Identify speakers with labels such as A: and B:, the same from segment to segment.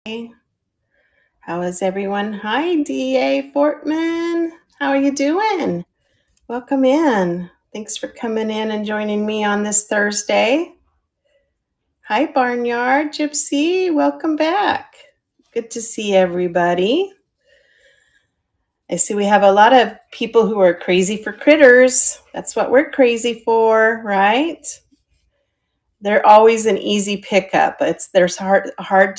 A: How is everyone? Hi, D.A. Fortman. How are you doing? Welcome in. Thanks for coming in and joining me on this Thursday. Hi, Barnyard Gypsy. Welcome back. Good to see everybody. I see we have a lot of people who are crazy for critters. That's what we're crazy for, right? They're always an easy pickup. There's hard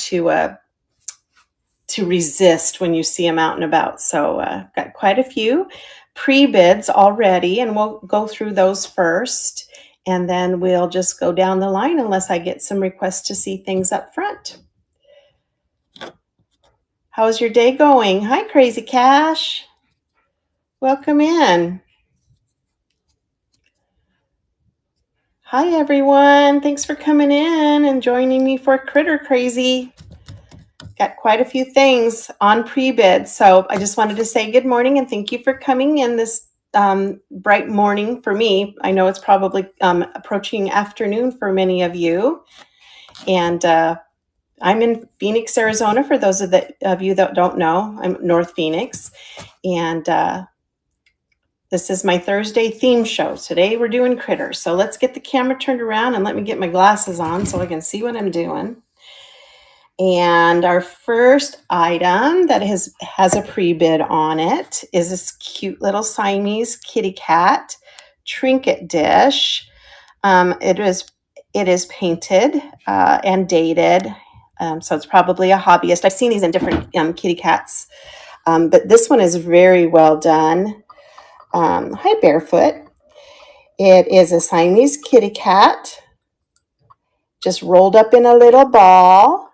A: to resist when you see them out and about. So got quite a few pre-bids already, and we'll go through those first, and then we'll just go down the line unless I get some requests to see things up front. How's your day going? Hi, Crazy Cash. Welcome in. Hi, everyone. Thanks for coming in and joining me for Critter Crazy. Got quite a few things on pre-bid. So I just wanted to say good morning and thank you for coming in this bright morning for me. I know it's probably approaching afternoon for many of you. And I'm in Phoenix, Arizona, for those of you that don't know. I'm North Phoenix. And this is my Thursday theme show. Today we're doing critters. So let's get the camera turned around and let me get my glasses on so I can see what I'm doing. And our first item that has a pre-bid on it is this cute little Siamese kitty cat trinket dish. It is painted and dated, so it's probably a hobbyist. I've seen these in different kitty cats, but this one is very well done. Hi, Barefoot. It is a Siamese kitty cat, just rolled up in a little ball.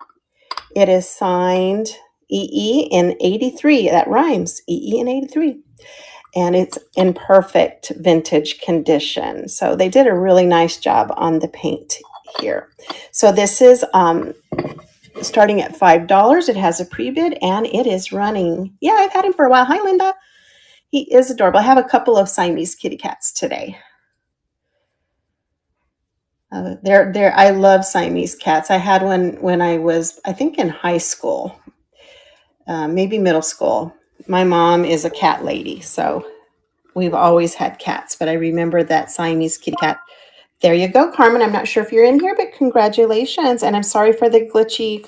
A: It is signed EE in 83. That rhymes, EE in 83. And it's in perfect vintage condition. So they did a really nice job on the paint here. So this is starting at $5. It has a pre-bid and it is running. Yeah, I've had him for a while. Hi, Linda. He is adorable. I have a couple of Siamese kitty cats today. I love Siamese cats. I had one when I was, I think, in high school, maybe middle school. My mom is a cat lady, so we've always had cats, but I remember that Siamese kitty cat. There you go, Carmen. I'm not sure if you're in here, but congratulations. And I'm sorry for the glitchy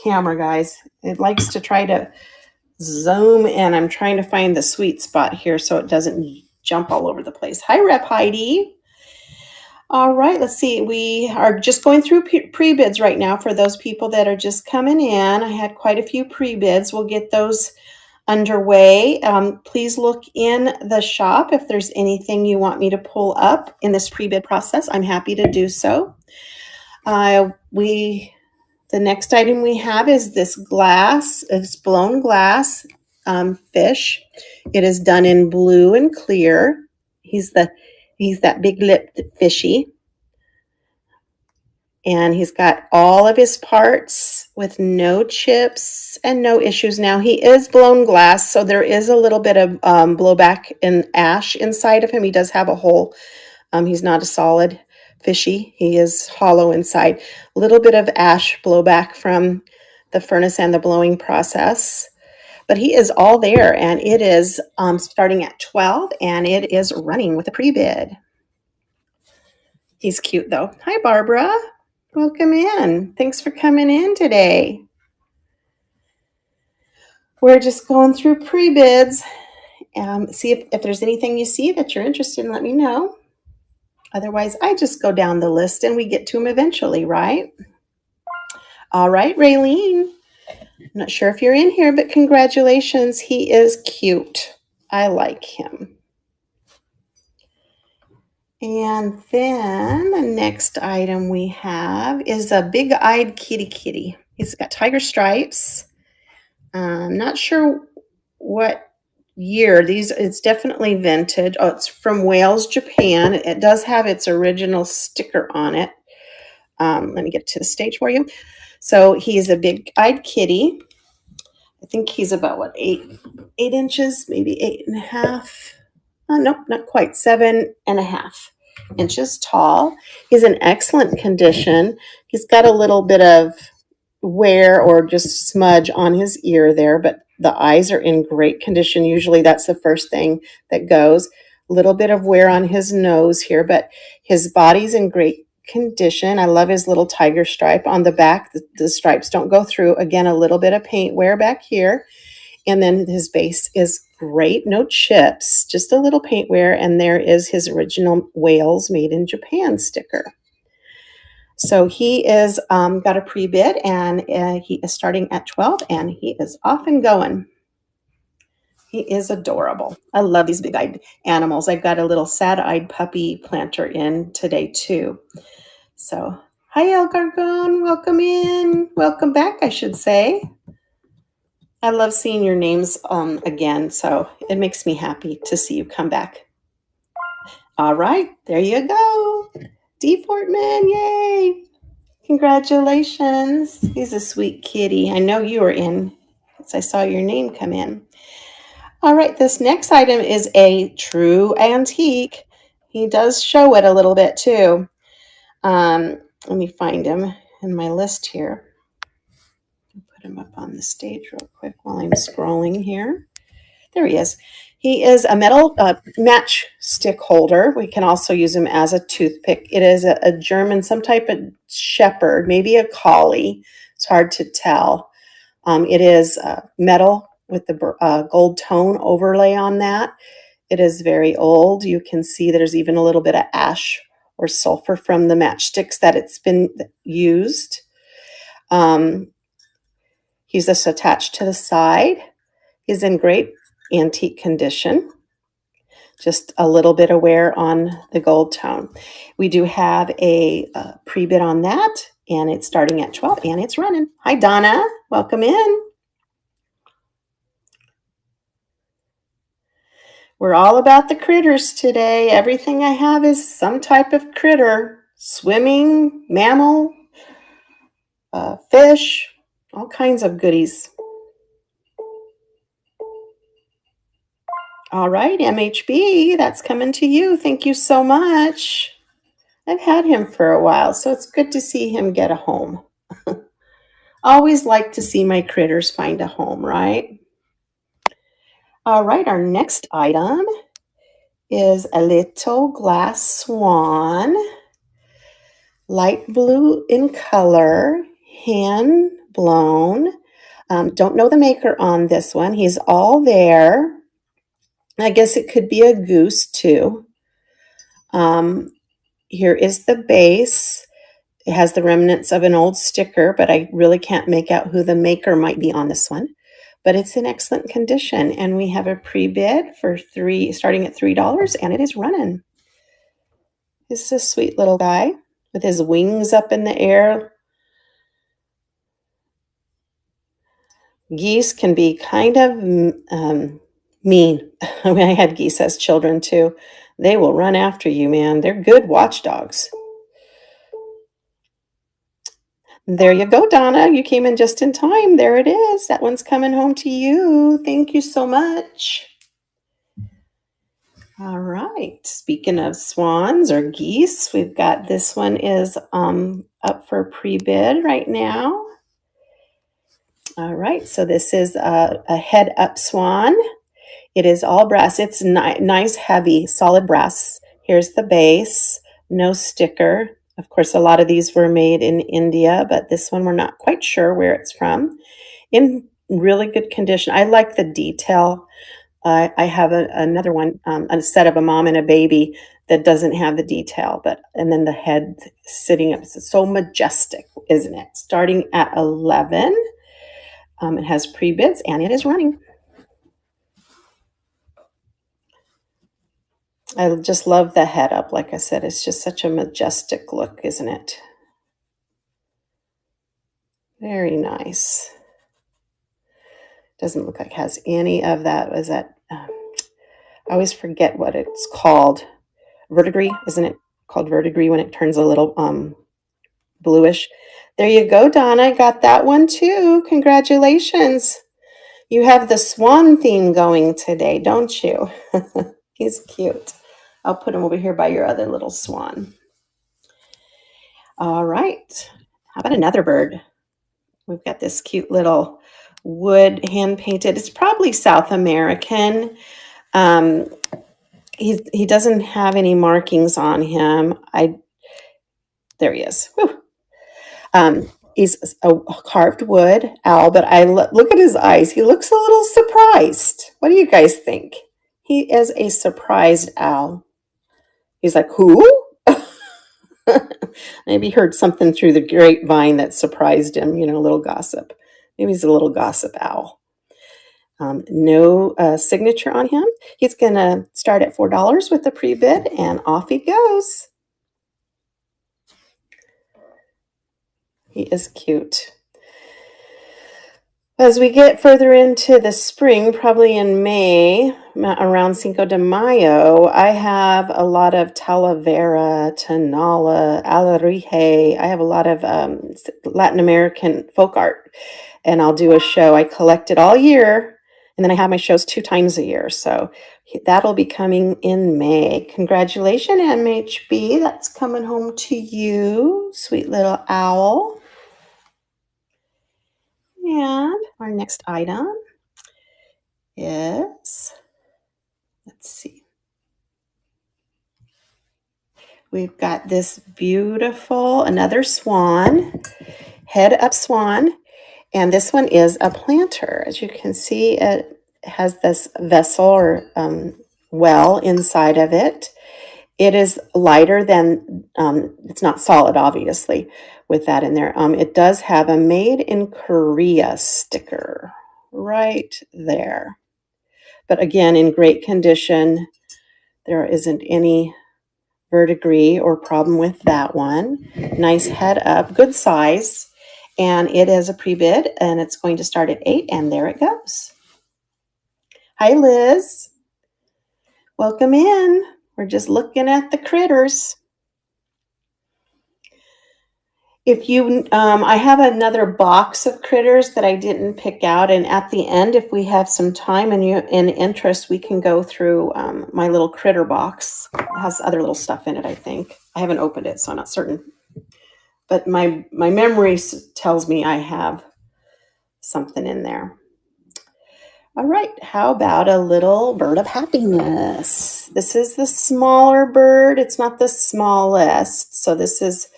A: camera, guys. It likes to try to zoom in. I'm trying to find the sweet spot here so it doesn't jump all over the place. Hi, Rep Heidi. All right, let's see. We are just going through pre-bids right now for those people that are just coming in. I had quite a few pre-bids. We'll get those underway. Please look in the shop if there's anything you want me to pull up in this pre-bid process. I'm happy to do so. The next item we have is this glass. It's blown glass fish. It is done in blue and clear. He's that big-lipped fishy. And he's got all of his parts with no chips and no issues. Now, he is blown glass, so there is a little bit of blowback and ash inside of him. He does have a hole. He's not a solid fishy. He is hollow inside. A little bit of ash blowback from the furnace and the blowing process. But he is all there, and it is starting at $12, and it is running with a pre-bid. He's cute, though. Hi, Barbara. Welcome in. Thanks for coming in today. We're just going through pre-bids. See if there's anything you see that you're interested in, let me know. Otherwise, I just go down the list and we get to them eventually, right? All right, Raylene. I'm not sure if you're in here, but congratulations. He is cute. I like him. And then the next item we have is a big-eyed kitty. He's got tiger stripes. I'm not sure what year. It's definitely vintage. Oh, it's from Wales, Japan. It does have its original sticker on it. Let me get to the stage for you. So he's a big-eyed kitty. I think he's about, 8 inches, maybe 8.5. Nope, not quite, 7.5 inches tall. He's in excellent condition. He's got a little bit of wear or just smudge on his ear there, but the eyes are in great condition. Usually that's the first thing that goes. A little bit of wear on his nose here, but his body's in great condition. I love his little tiger stripe on the back. The stripes don't go through. Again, a little bit of paint wear back here. And then his base is great. No chips, just a little paint wear. And there is his original Wales Made in Japan sticker. So he is got a pre-bid, and he is starting at 12, and he is off and going. He is adorable. I love these big-eyed animals. I've got a little sad-eyed puppy planter in today too. So, hi El Gargon, welcome in. Welcome back, I should say. I love seeing your names again, so it makes me happy to see you come back. All right, there you go. D. Fortman, yay. Congratulations. He's a sweet kitty. I know you were in, because I saw your name come in. All right, this next item is a true antique. He does show it a little bit too. Let me find him in my list here. Put him up on the stage real quick while I'm scrolling here. There he is. He is a metal matchstick holder. We can also use him as a toothpick. It is a German, some type of shepherd, maybe a collie. It's hard to tell. It is metal with the gold tone overlay on that. It is very old. You can see there's even a little bit of ash or sulfur from the matchsticks that it's been used. He's just attached to the side. He's in great antique condition. Just a little bit of wear on the gold tone. We do have a pre-bid on that, and it's starting at 12, and it's running. Hi, Donna. Welcome in. We're all about the critters today. Everything I have is some type of critter. Swimming, mammal, fish, all kinds of goodies. All right, MHB, that's coming to you. Thank you so much. I've had him for a while, so it's good to see him get a home. Always like to see my critters find a home, right? All right, our next item is a little glass swan, light blue in color, hand blown. Don't know the maker on this one. He's all there. I guess it could be a goose too. Here is the base. It has the remnants of an old sticker, but I really can't make out who the maker might be on this one. But it's in excellent condition, and we have a pre-bid for starting at $3, and it is running. This is a sweet little guy with his wings up in the air. Geese can be kind of mean. I mean, I had geese as children too. They will run after you, man. They're good watchdogs. There you go, Donna. You came in just in time. There it is. That one's coming home to you. Thank you so much. All right. Speaking of swans or geese, we've got this one is up for pre-bid right now. All right. So this is a head-up swan. It is all brass. It's nice, heavy, solid brass. Here's the base. No sticker. Of course, a lot of these were made in India, but this one we're not quite sure where it's from. In really good condition. I like the detail. I have another one, a set of a mom and a baby that doesn't have the detail, and then the head sitting up. It's so majestic, isn't it? Starting at 11. It has pre-bids, and it is running. I just love the head up. Like I said, it's just such a majestic look, isn't it? Very nice. Doesn't look like it has any of that. Is that? I always forget what it's called. Verdigris, isn't it called verdigris when it turns a little bluish? There you go, Donna. Got that one too. Congratulations. You have the swan theme going today, don't you? He's cute. I'll put him over here by your other little swan. All right. How about another bird? We've got this cute little wood hand painted. It's probably South American. He doesn't have any markings on him. There he is. He's a carved wood owl, but look at his eyes. He looks a little surprised. What do you guys think? He is a surprised owl. He's like, who? Maybe he heard something through the grapevine that surprised him, a little gossip. Maybe he's a little gossip owl. No signature on him. He's going to start at $4 with the pre-bid, and off he goes. He is cute. As we get further into the spring, probably in May, around Cinco de Mayo, I have a lot of Talavera, Tonala, Alarije. I have a lot of Latin American folk art, and I'll do a show. I collect it all year, and then I have my shows 2 times a year. So that'll be coming in May. Congratulations, MHB. That's coming home to you, sweet little owl. And our next item is, let's see. We've got this beautiful, another swan, head up swan. And this one is a planter. As you can see, it has this vessel or well inside of it. It is lighter than, it's not solid, obviously, with that in there. It does have a Made in Korea sticker right there. But again, in great condition. There isn't any verdigris or problem with that one. Nice head up, good size. And it is a pre-bid, and it's going to start at 8, and there it goes. Hi, Liz. Welcome in. We're just looking at the critters. If you, I have another box of critters that I didn't pick out, and at the end, if we have some time and interest, we can go through my little critter box. It has other little stuff in it, I think. I haven't opened it, so I'm not certain. But my memory tells me I have something in there. All right, how about a little bird of happiness? This is the smaller bird. It's not the smallest. So this is,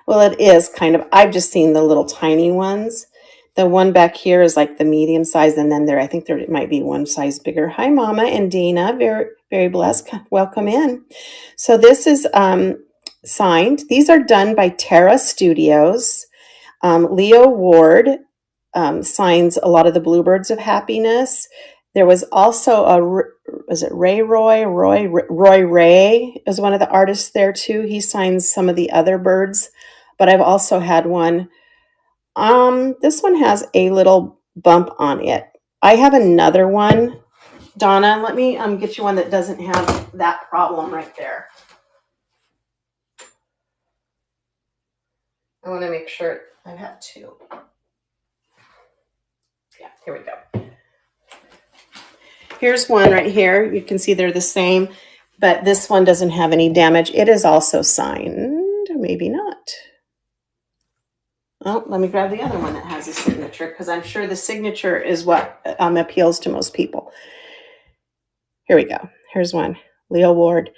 A: well, it is kind of, I've just seen the little tiny ones. The one back here is like the medium size, and then I think there might be one size bigger. Hi, Mama and Dina. Very, very blessed. Welcome in. So this is signed. These are done by Terra Studios. Leo Ward signs a lot of the Bluebirds of Happiness. There was also was it Roy Ray is one of the artists there too. He signs some of the other birds, but I've also had one. This one has a little bump on it. I have another one. Donna, let me get you one that doesn't have that problem right there. I want to make sure I have 2. Yeah, here we go. Here's one right here. You can see they're the same, but this one doesn't have any damage. It is also signed, maybe not. Oh, let me grab the other one that has a signature, because I'm sure the signature is what appeals to most people. Here we go. Here's one. Leo Ward,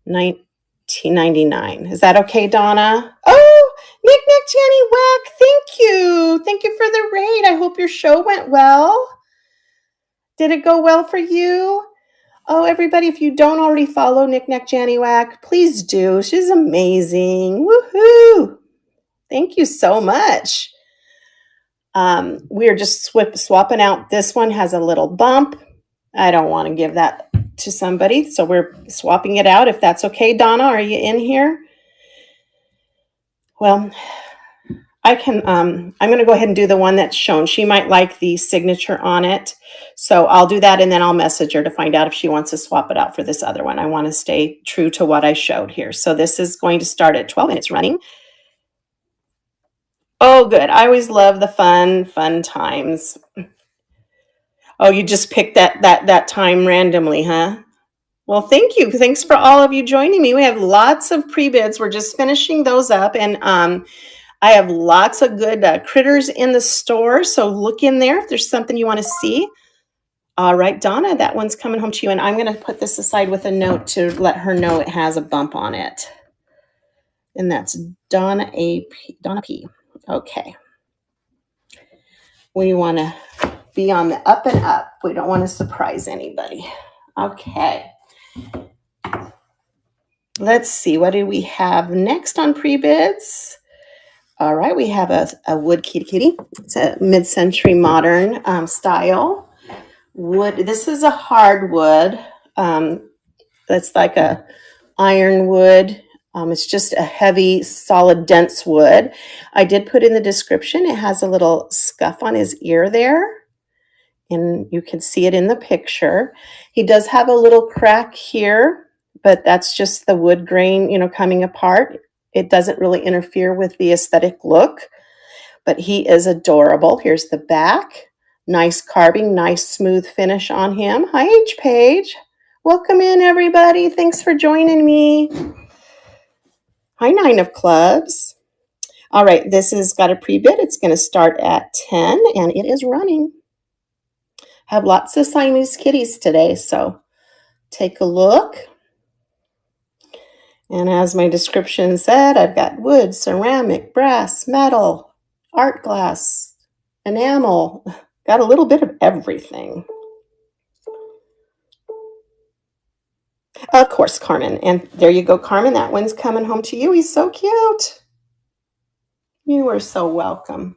A: 1999. Is that okay, Donna? Oh, Nick Jenny Wack, thank you. Thank you for the raid. I hope your show went well. Did it go well for you? Oh, everybody, if you don't already follow Nick Jenny Wack, please do. She's amazing. Woohoo! Thank you so much. We are just swapping out. This one has a little bump. I don't want to give that to somebody, so we're swapping it out. If that's okay, Donna, are you in here? Well, I can, I'm going to go ahead and do the one that's shown. She might like the signature on it. So I'll do that, and then I'll message her to find out if she wants to swap it out for this other one. I want to stay true to what I showed here. So this is going to start at 12 minutes running. Oh, good. I always love the fun times. Oh, you just picked that time randomly, huh? Well, thank you. Thanks for all of you joining me. We have lots of pre-bids. We're just finishing those up, and I have lots of good critters in the store, so look in there if there's something you want to see. All right, Donna, that one's coming home to you, and I'm going to put this aside with a note to let her know it has a bump on it. And that's Donna P. Okay. We want to be on the up and up. We don't want to surprise anybody. Okay. Let's see. What do we have next on pre-bids? All right. We have a wood kitty. It's a mid-century modern style wood. This is a hardwood. That's like a ironwood. It's just a heavy, solid, dense wood. I did put in the description. It has a little scuff on his ear there, and you can see it in the picture. He does have a little crack here, but that's just the wood grain, coming apart. It doesn't really interfere with the aesthetic look, but he is adorable. Here's the back. Nice carving, nice smooth finish on him. Hi, H. Page. Welcome in, everybody. Thanks for joining me. Hi, Nine of Clubs. All right, this has got a pre-bid. It's going to start at 10, and it is running. Have lots of Siamese kitties today, so take a look. And as my description said, I've got wood, ceramic, brass, metal, art glass, enamel. Got a little bit of everything. Of course, Carmen. And there you go, Carmen. That one's coming home to you. He's so cute. You are so welcome.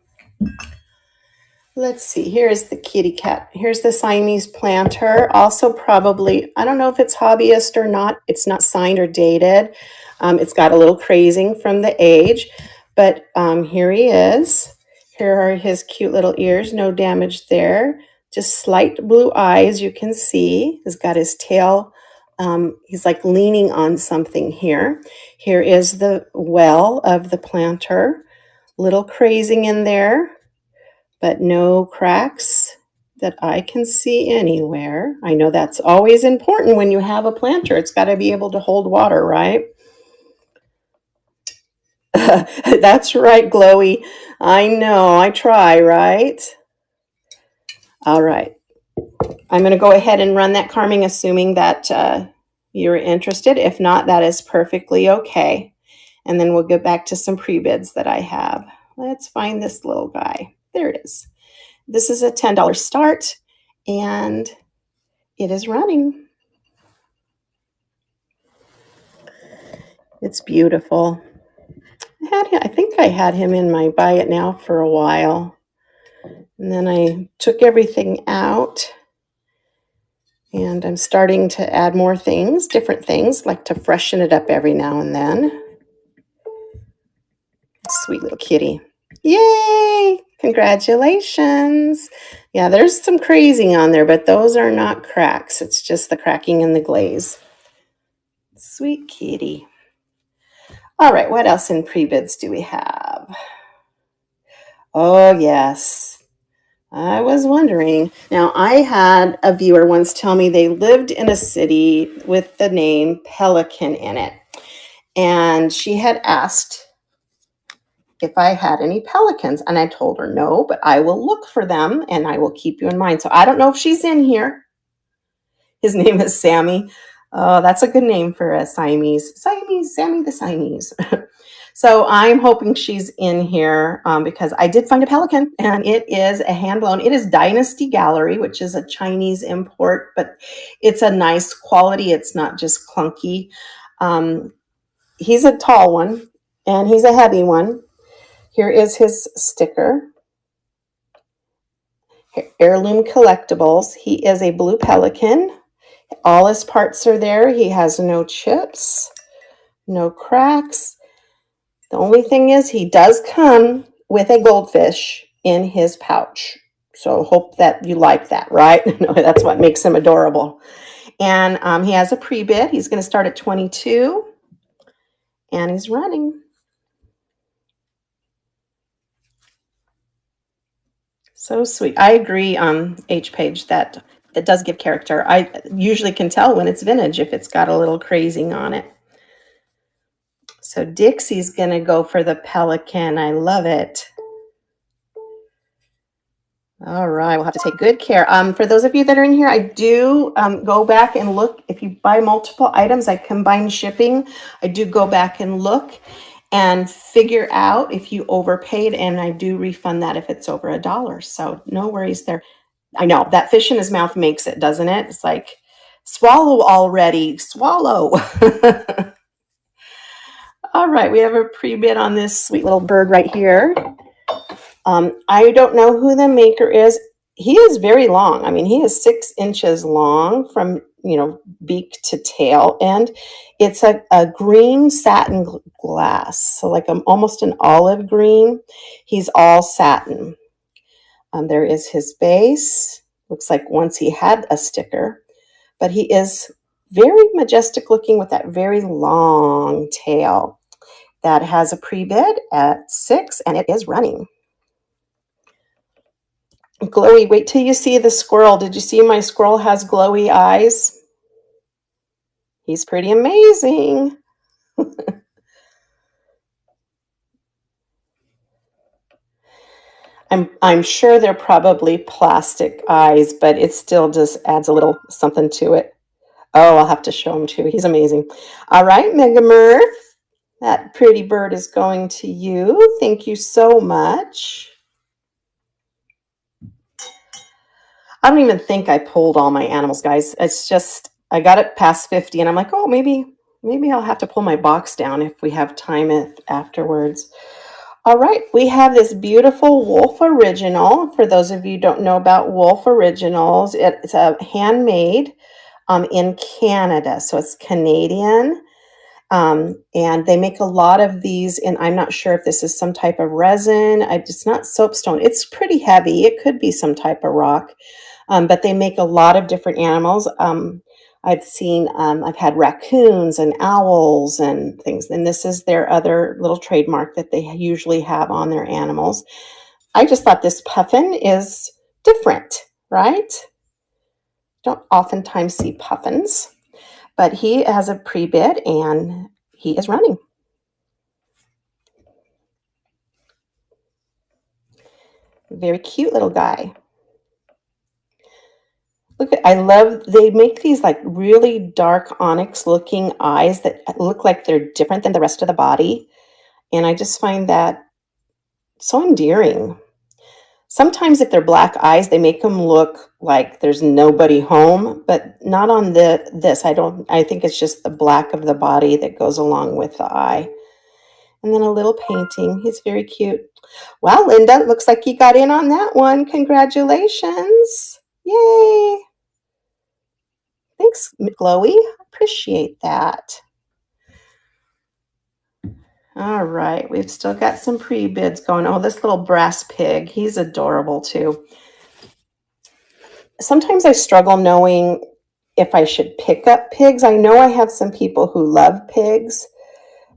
A: Let's see. Here's the kitty cat. Here's the Siamese planter. Also probably, I don't know if it's hobbyist or not. It's not signed or dated. It's got a little crazing from the age. But here he is. Here are his cute little ears. No damage there. Just slight blue eyes, you can see. He's got his tail. He's like leaning on something here. Here is the well of the planter. Little crazing in there, but no cracks that I can see anywhere. I know that's always important when you have a planter. It's got to be able to hold water, right? That's right, Glowy. I know, I try, right? All right. I'm going to go ahead and run that Carming, assuming that you're interested. If not, that is perfectly okay. And then we'll get back to some pre-bids that I have. Let's find this little guy. There it is. This is a $10 start, and it is running. It's beautiful. I think I had him in my buy it now for a while. And then I took everything out. And I'm starting to add more things, different things, like to freshen it up every now and then. Sweet little kitty. Yay! Congratulations. Yeah, there's some crazing on there, but those are not cracks. It's just the cracking in the glaze. Sweet kitty. All right, what else in pre-bids do we have? Oh, yes. I was wondering. Now, I had a viewer once tell me they lived in a city with the name Pelican in it. And she had asked if I had any pelicans. And I told her no, but I will look for them and I will keep you in mind. So I don't know if she's in here. His name is Sammy. Oh, that's a good name for a Siamese. Sammy the Siamese. So I'm hoping she's in here because I did find a pelican, and it is a hand-blown. It is Dynasty Gallery, which is a Chinese import, but it's a nice quality. It's not just clunky. He's a tall one, and he's a heavy one. Here is his sticker. Heirloom Collectibles. He is a blue pelican. All his parts are there. He has no chips, no cracks. The only thing is he does come with a goldfish in his pouch. So hope that you like that, right? No, that's what makes him adorable. And he has a pre-bid. He's going to start at 22. And he's running. So sweet. I agree, H. Page, that it does give character. I usually can tell when it's vintage if it's got a little crazing on it. So Dixie's going to go for the pelican. I love it. All right, we'll have to take good care. For those of you that are in here, I do go back and look. If you buy multiple items, I combine shipping. I do go back and look and figure out if you overpaid, and I do refund that if it's over $1. So no worries there. I know that fish in his mouth makes it, doesn't it? It's like, swallow already, swallow. All right, we have a pre-bid on this sweet little bird right here. I don't know who the maker is. He is very long. I mean, he is 6 inches long from, beak to tail. And it's a green satin glass. So like almost an olive green. He's all satin. There is his base. Looks like once he had a sticker. But he is very majestic looking with that very long tail. That has a pre-bid at 6 and it is running. Glowy, wait till you see the squirrel. Did you see my squirrel has glowy eyes? He's pretty amazing. I'm sure they're probably plastic eyes, but it still just adds a little something to it. Oh, I'll have to show him too. He's amazing. All right, Mega Murph, that pretty bird is going to you. Thank you so much. I don't even think I pulled all my animals, guys. It's just, I got it past 50 and I'm like, oh, maybe I'll have to pull my box down if we have time afterwards. All right, we have this beautiful Wolf Original. For those of you who don't know about Wolf Originals, it's a handmade in Canada. So it's Canadian. And they make a lot of these, and I'm not sure if this is some type of resin. It's not soapstone. It's pretty heavy. It could be some type of rock. But they make a lot of different animals. I've had raccoons and owls and things. And this is their other little trademark that they usually have on their animals. I just thought this puffin is different, right? Don't oftentimes see puffins. But he has a pre-bid and he is running. Very cute little guy. Look, they make these like really dark onyx looking eyes that look like they're different than the rest of the body. And I just find that so endearing. Sometimes if they're black eyes, they make them look like there's nobody home, but not on this. I think it's just the black of the body that goes along with the eye. And then a little painting. He's very cute. Wow, Linda, looks like you got in on that one. Congratulations. Yay. Thanks, Glowy. Appreciate that. All right, we've still got some pre-bids going. Oh, this little brass pig, he's adorable too. Sometimes I struggle knowing if I should pick up pigs. I know I have some people who love pigs,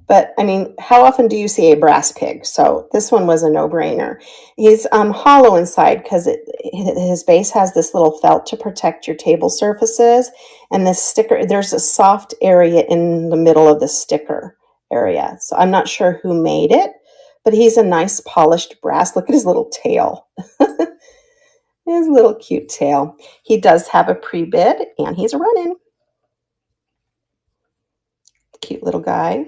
A: but I mean, how often do you see a brass pig? So this one was a no-brainer. He's hollow inside because his base has this little felt to protect your table surfaces. And this sticker, there's a soft area in the middle of the sticker area. So I'm not sure who made it, but he's a nice polished brass. Look at his little tail. His little cute tail. He does have a pre-bid and he's running. Cute little guy.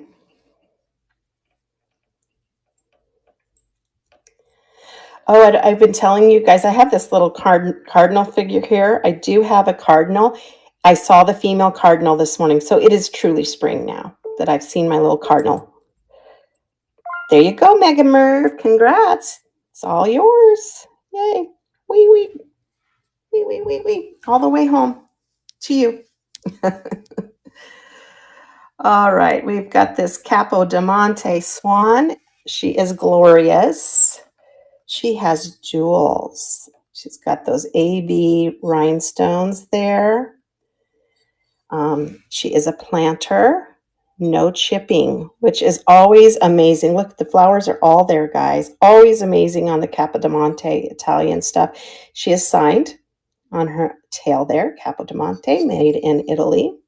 A: Oh, I've been telling you guys, I have this little cardinal figure here. I do have a cardinal. I saw the female cardinal this morning, so it is truly spring now that I've seen my little cardinal. There you go, Mega Murph. Congrats. It's all yours. Yay. Wee. All the way home to you. All right, we've got this Capo Diamante swan. She is glorious. She has jewels. She's got those AB rhinestones there. She is a planter. No chipping, which is always amazing. Look, the flowers are all there, guys. Always amazing on the Capodimonte Italian stuff. She is signed on her tail there, Capodimonte, made in Italy.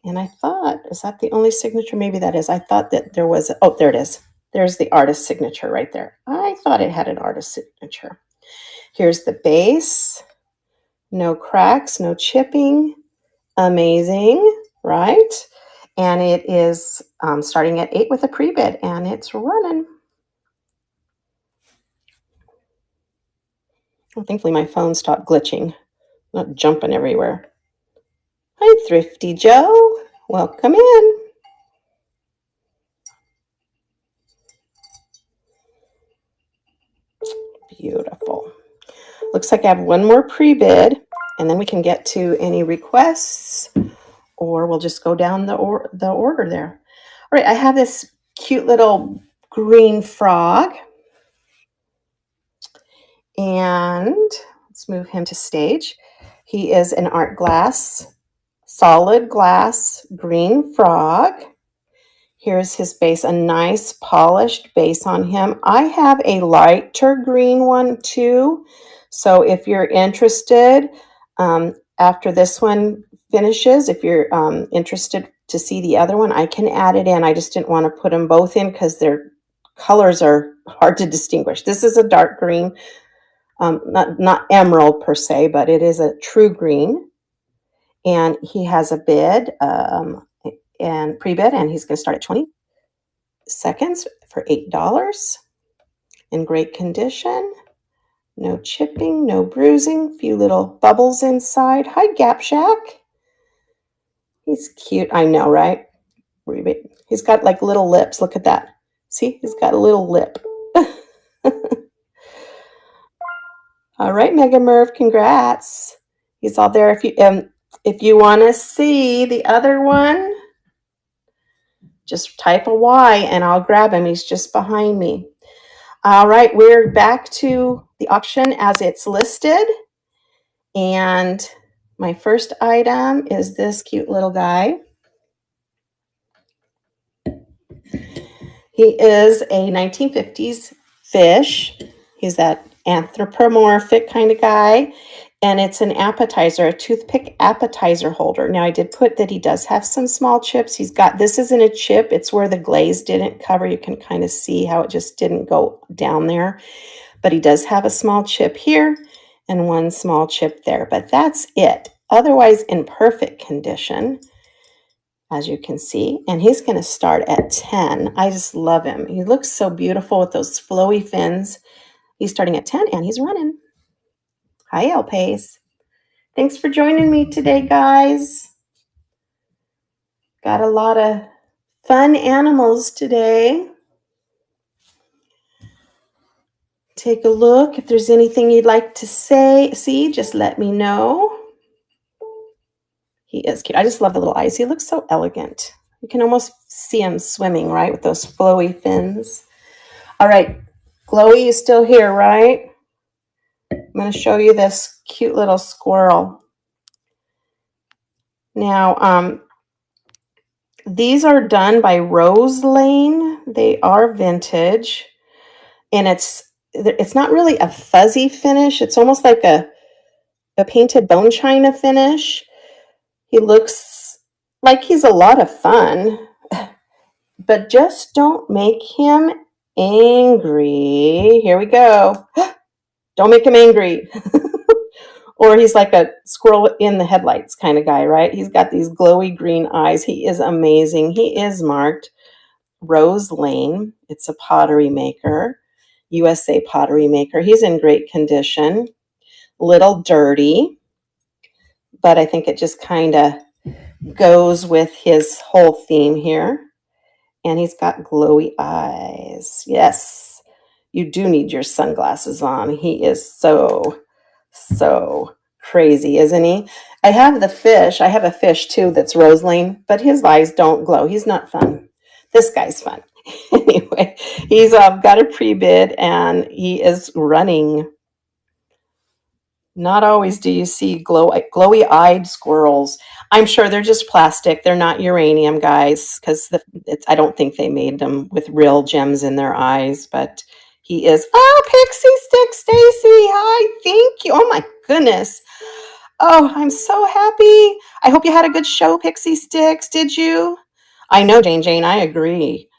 A: And I thought, is that the only signature? Maybe that is. I thought that there was, oh, there it is. There's the artist signature right there. I thought it had an artist signature. Here's the base. No cracks, no chipping. Amazing, right? And it is starting at 8 with a pre-bid, and it's running. Well, thankfully, my phone stopped glitching, not jumping everywhere. Hi, Thrifty Joe. Welcome in. Beautiful. Looks like I have one more pre-bid, and then we can get to any requests, or we'll just go down the order there. All right, I have this cute little green frog, and let's move him to stage. He is an art glass, solid glass green frog. Here's his base, a nice polished base on him. I have a lighter green one too. So if you're interested, after this one finishes, if you're interested to see the other one, I can add it in. I just didn't want to put them both in because their colors are hard to distinguish. This is a dark green, not emerald per se, but it is a true green. And he has a bid and pre-bid, and he's going to start at 20 seconds for $8. In great condition. No chipping, no bruising, few little bubbles inside. Hi, Gap Shack. He's cute. I know, right? He's got like little lips. Look at that. See, he's got a little lip. All right, Mega Merv, congrats. He's all there. If you want to see the other one, just type a Y and I'll grab him. He's just behind me. All right, we're back to the auction as it's listed. And my first item is this cute little guy. He is a 1950s fish. He's that anthropomorphic kind of guy. And it's an appetizer, a toothpick appetizer holder. Now, I did put that he does have some small chips. He's got, this isn't a chip. It's where the glaze didn't cover. You can kind of see how it just didn't go down there. But he does have a small chip here and one small chip there. But that's it. Otherwise, in perfect condition, as you can see. And he's going to start at 10. I just love him. He looks so beautiful with those flowy fins. He's starting at 10 and he's running. Hi, El Pace. Thanks for joining me today, guys. Got a lot of fun animals today. Take a look. If there's anything you'd like to see, just let me know. He is cute. I just love the little eyes. He looks so elegant. You can almost see him swimming, right, with those flowy fins. All right, Glowy is still here, right? I'm going to show you this cute little squirrel. Now, these are done by Rose Lane. They are vintage, and it's not really a fuzzy finish. It's almost like a painted bone china finish. He looks like he's a lot of fun, but just don't make him angry. Here we go. Don't make him angry. Or he's like a squirrel in the headlights kind of guy, right? He's got these glowy green eyes. He is amazing. He is marked Rose Lane. It's a pottery maker, USA pottery maker. He's in great condition. Little dirty, but I think it just kind of goes with his whole theme here. And he's got glowy eyes. Yes, you do need your sunglasses on. He is so crazy, isn't he? I have the fish. I have a fish too that's Rose Lane, but his eyes don't glow. He's not fun. This guy's fun. Anyway, he's got a pre-bid and he is running. Not always do you see glowy-eyed squirrels. I'm sure they're just plastic. They're not uranium, guys, because I don't think they made them with real gems in their eyes. But he is. Oh, Pixie Stick Stacy, hi, thank you. Oh my goodness, Oh, I'm so happy. I hope you had a good show, Pixie Sticks. Did you? I know, Jane. I agree.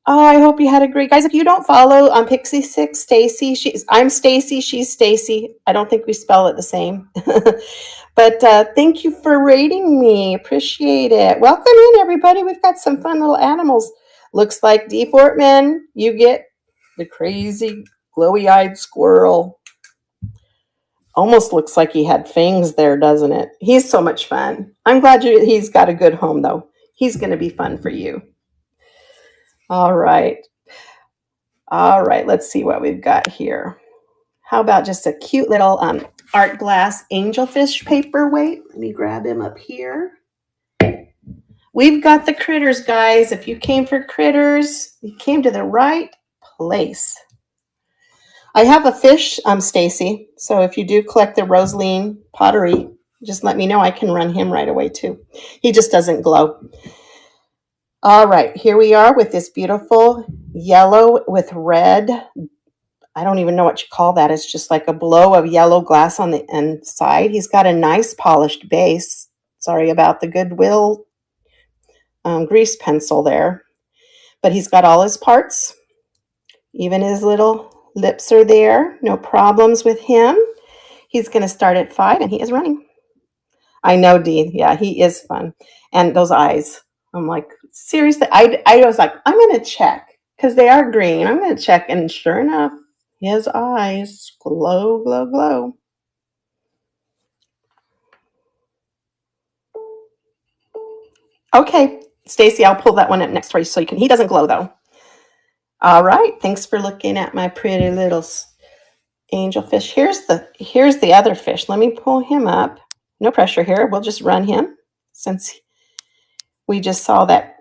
A: Oh, I hope you had a great guys. If you don't follow Pixie Six Stacy, I'm Stacy, she's Stacy. I don't think we spell it the same. But thank you for rating me. Appreciate it. Welcome in, everybody. We've got some fun little animals. Looks like D. Fortman, you get the crazy glowy-eyed squirrel. Almost looks like he had fangs there, doesn't it? He's so much fun. I'm glad he's got a good home, though. He's going to be fun for you. All right. All right, let's see what we've got here. How about just a cute little art glass angelfish paperweight? Let me grab him up here. We've got the critters, guys. If you came for critters, you came to the right place. I have a fish, Stacy. So if you do collect the Rosaline pottery, just let me know. I can run him right away too. He just doesn't glow. All right, here we are with this beautiful yellow with red. I don't even know what you call that. It's just like a blow of yellow glass on the inside. He's got a nice polished base. Sorry about the Goodwill grease pencil there. But he's got all his parts. Even his little lips are there. No problems with him. He's going to start at 5, and he is running. I know, Dee. Yeah, he is fun. And those eyes. I'm like, seriously? I was like, I'm going to check because they are green. I'm going to check. And sure enough, his eyes glow, glow, glow. Okay, Stacy, I'll pull that one up next for you so you can. He doesn't glow though. All right, thanks for looking at my pretty little angelfish. Here's the other fish. Let me pull him up. No pressure here. We'll just run him since we just saw that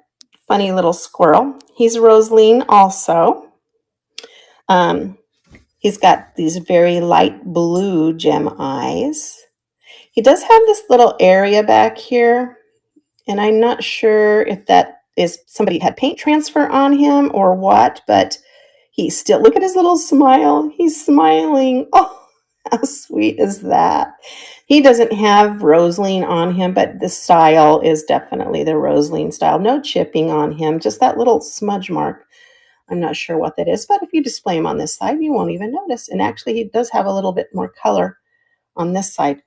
A: funny little squirrel. He's Rosaline also. He's got these very light blue gem eyes. He does have this little area back here, and I'm not sure if that is somebody had paint transfer on him or what, but he's still, look at his little smile. He's smiling. Oh, how sweet is that? He doesn't have Rosaline on him, but the style is definitely the Rosaline style. No chipping on him, just that little smudge mark. I'm not sure what that is, but if you display him on this side, you won't even notice. And actually, he does have a little bit more color on this side.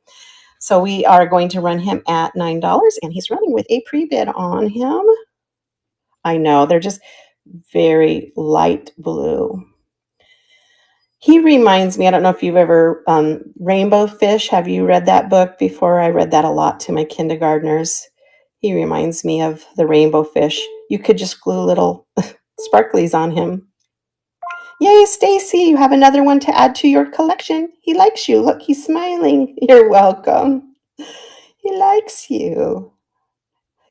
A: So we are going to run him at $9, and he's running with a pre-bid on him. I know, they're just very light blue. He reminds me, I don't know if you've ever, Rainbow Fish. Have you read that book before? I read that a lot to my kindergartners. He reminds me of the rainbow fish. You could just glue little sparklies on him. Yay, Stacy, you have another one to add to your collection. He likes you. Look, he's smiling. You're welcome. He likes you.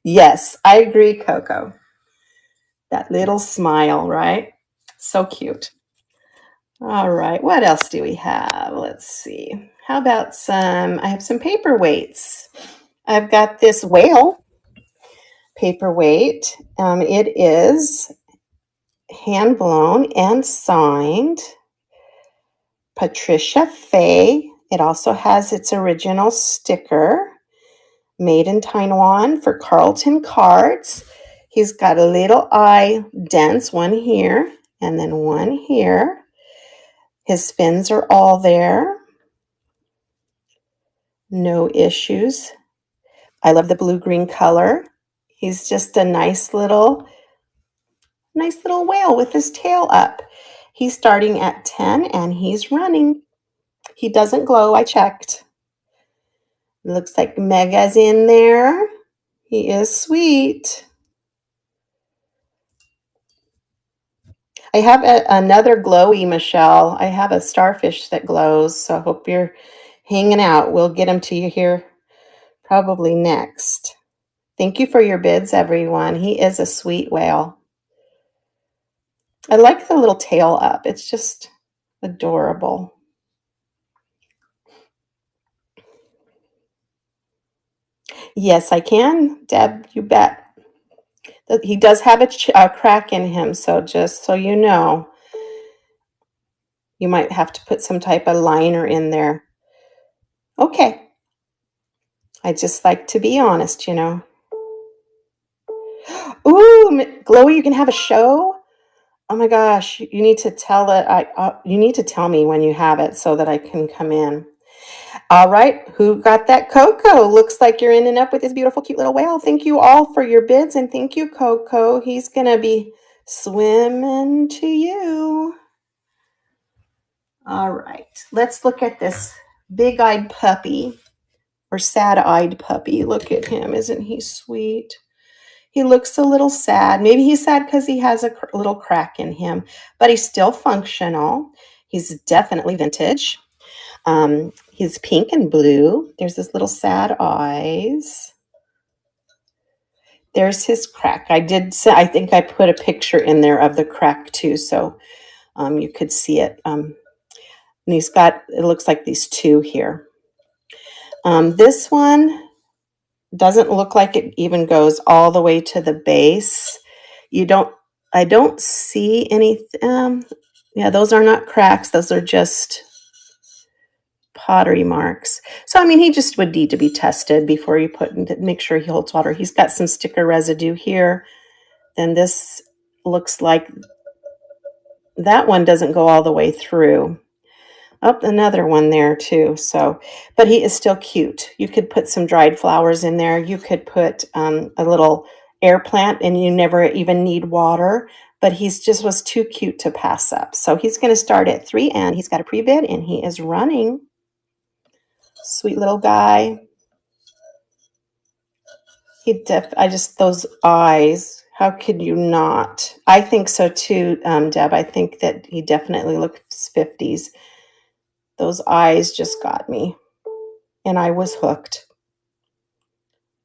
A: Yes, I agree, Coco. That little smile, right? So cute. All right, what else do we have? Let's see. How about I have some paperweights. I've got this whale paperweight. It is hand blown and signed. Patricia Fay. It also has its original sticker, made in Taiwan for Carlton Cards. He's got a little eye dents, one here and then one here. His spins are all there. No issues. I love the blue-green color. He's just a nice little whale with his tail up. He's starting at 10 and he's running. He doesn't glow, I checked. Looks like Mega's in there. He is sweet. I have another glowy, Michelle. I have a starfish that glows, so I hope you're hanging out. We'll get him to you here probably next. Thank you for your bids, everyone. He is a sweet whale. I like the little tail up. It's just adorable. Yes, I can, Deb, you bet. He does have a crack in him, so just so you know, you might have to put some type of liner in there. Okay, I just like to be honest, you know. Ooh, Glowy, you can have a show? Oh my gosh, you need to tell it. You need to tell me when you have it so that I can come in. All right, who got that Coco? Looks like you're ending up with this beautiful, cute little whale. Thank you all for your bids, and thank you, Coco. He's gonna be swimming to you. All right, let's look at this big-eyed puppy or sad-eyed puppy. Look at him, isn't he sweet? He looks a little sad. Maybe he's sad because he has a little crack in him, but he's still functional. He's definitely vintage. He's pink and blue. There's his little sad eyes. There's his crack. I think I put a picture in there of the crack too, so you could see it. And he's got, it looks like these two here. This one doesn't look like it even goes all the way to the base. I don't see any, yeah, those are not cracks. Those are just pottery marks. So, I mean, he just would need to be tested before you make sure he holds water. He's got some sticker residue here. Then this looks like that one doesn't go all the way through. Oh, another one there too. So, but he is still cute. You could put some dried flowers in there. You could put a little air plant and you never even need water, but he's just was too cute to pass up. So he's going to start at 3 and he's got a pre-bid and he is running. Sweet little guy. Those eyes, how could you not? I think so too, Deb. I think that he definitely looks 50s. Those eyes just got me, and I was hooked.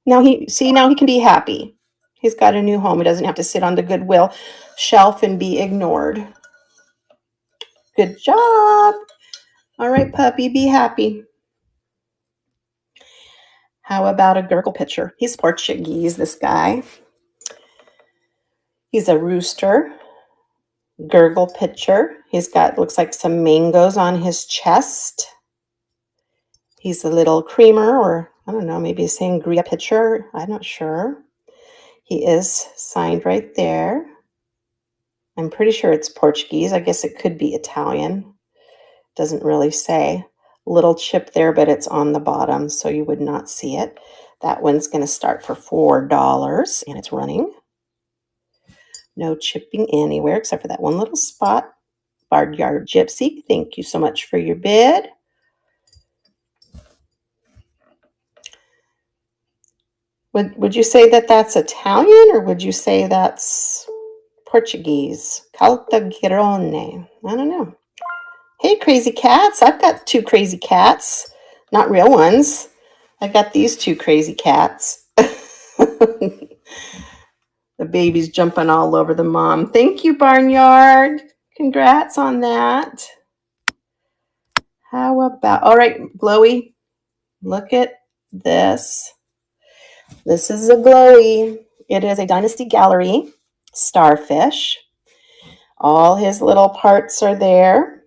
A: Now he can be happy. He's got a new home. He doesn't have to sit on the Goodwill shelf and be ignored. Good job. All right, puppy, be happy. How about a gurgle pitcher? He's Portuguese, this guy. He's a rooster. Gurgle pitcher. He's got, looks like some mangoes on his chest. He's a little creamer, or I don't know, maybe a sangria pitcher. I'm not sure. He is signed right there. I'm pretty sure it's Portuguese. I guess it could be Italian. Doesn't really say. Little chip there, but it's on the bottom, so you would not see it. That one's going to start for $4, and it's running. No chipping anywhere except for that one little spot. Barnyard Gypsy, thank you so much for your bid. Would you say that that's Italian, or would you say that's Portuguese? Caltagirone. I don't know. Hey, crazy cats. I've got 2 crazy cats. Not real ones. I got these 2 crazy cats. The baby's jumping all over the mom. Thank you, Barnyard. Congrats on that. How about, all right, Glowy, look at this. This is a Glowy. It is a Dynasty Gallery starfish. All his little parts are there.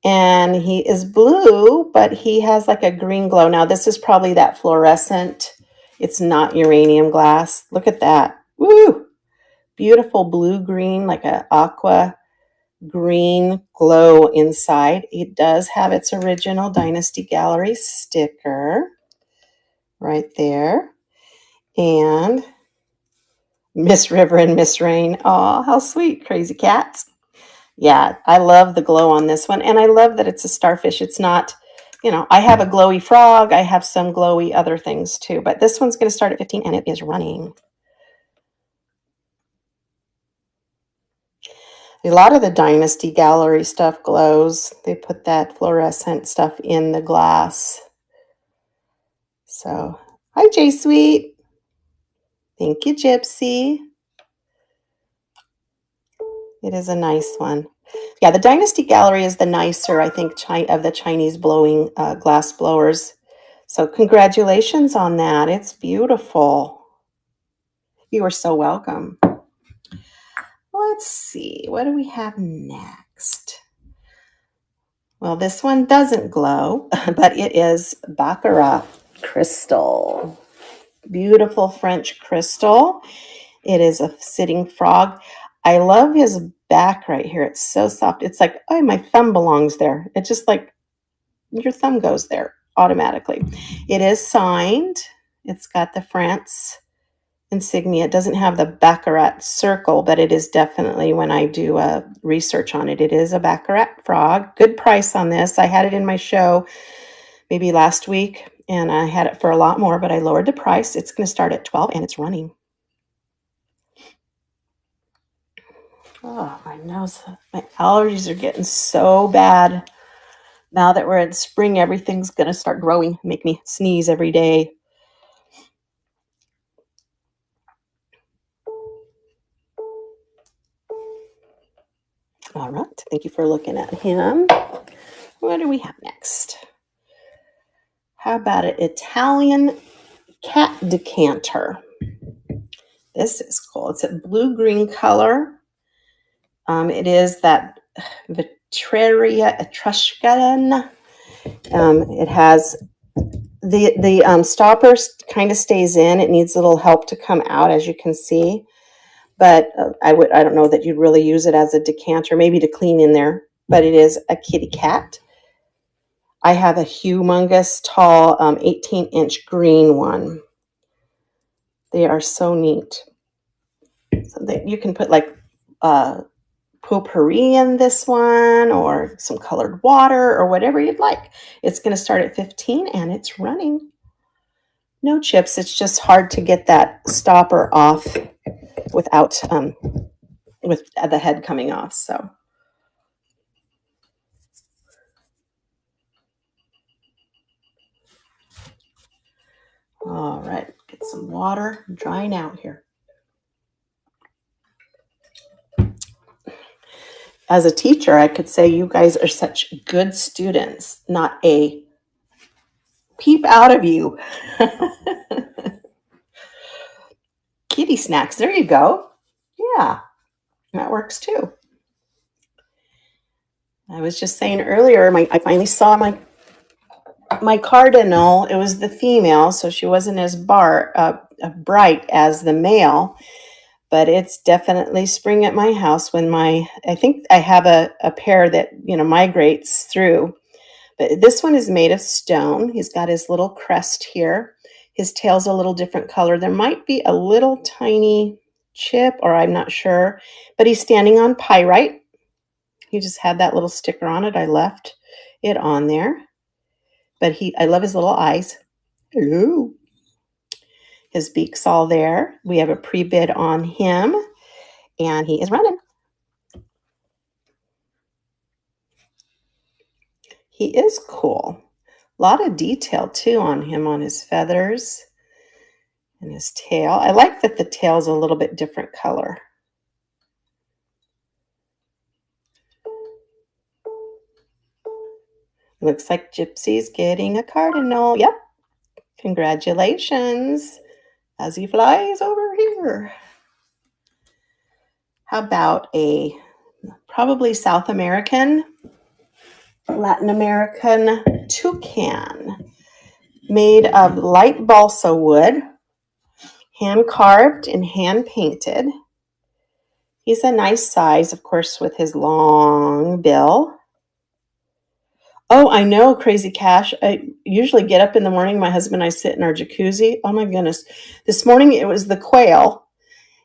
A: And he is blue, but he has like a green glow. Now, this is probably that fluorescent. It's not uranium glass. Look at that. Woo! Beautiful blue-green, like an aqua green glow inside. It does have its original Dynasty Gallery sticker right there. And Miss River and Miss Rain. Oh, how sweet, crazy cats. Yeah, I love the glow on this one. And I love that it's a starfish. It's not, you know, I have a glowy frog. I have some glowy other things too. But this one's going to start at 15 and it is running. A lot of the Dynasty Gallery stuff glows. They put that fluorescent stuff in the glass. So, hi, J Sweet. Thank you, Gypsy. It is a nice one. Yeah, the Dynasty Gallery is the nicer, I think, of the Chinese blowing glass blowers. So congratulations on that. It's beautiful. You are so welcome. Let's see. What do we have next? Well, this one doesn't glow, but it is Baccarat crystal. Beautiful French crystal. It is a sitting frog. I love his back right here. It's so soft. It's like, oh, my thumb belongs there. It's just like your thumb goes there automatically. It is signed. It's got the France insignia. It doesn't have the Baccarat circle, but it is definitely, when I do research on it, it is a Baccarat frog. Good price on this. I had it in my show maybe last week, and I had it for a lot more, but I lowered the price. It's going to start at $12, and it's running. Oh, my nose, my allergies are getting so bad. Now that we're in spring, everything's going to start growing, make me sneeze every day. All right, thank you for looking at him. What do we have next? How about an Italian cat decanter? This is cool. It's a blue-green color. It is that Vitreria Etruscan. It has the stopper kind of stays in. It needs a little help to come out, as you can see. But I don't know that you'd really use it as a decanter, maybe to clean in there. But it is a kitty cat. I have a humongous, tall, 18-inch green one. They are so neat. So you can put like potpourri in this one, or some colored water, or whatever you'd like. It's going to start at $15, and it's running. No chips. It's just hard to get that stopper off without with the head coming off. So all right, get some water. I'm drying out here. As a teacher, I could say you guys are such good students. Not a peep out of you. Kitty snacks. There you go. Yeah, that works too. I was just saying earlier, I finally saw my cardinal. It was the female, so she wasn't as bright as the male. But it's definitely spring at my house when I think I have a pair that, migrates through. But this one is made of stone. He's got his little crest here. His tail's a little different color. There might be a little tiny chip, or I'm not sure. But he's standing on pyrite. He just had that little sticker on it. I left it on there. But I love his little eyes. Hello. His beak's all there. We have a pre-bid on him, and he is running. He is cool. A lot of detail, too, on him, on his feathers and his tail. I like that the tail's a little bit different color. Looks like Gypsy's getting a cardinal. Yep. Congratulations as he flies over here. How about a probably South American, Latin American toucan made of light balsa wood, hand carved and hand painted. He's a nice size, of course, with his long bill. Oh, I know, Crazy Cash. I usually get up in the morning. My husband and I sit in our jacuzzi. Oh, my goodness. This morning it was the quail.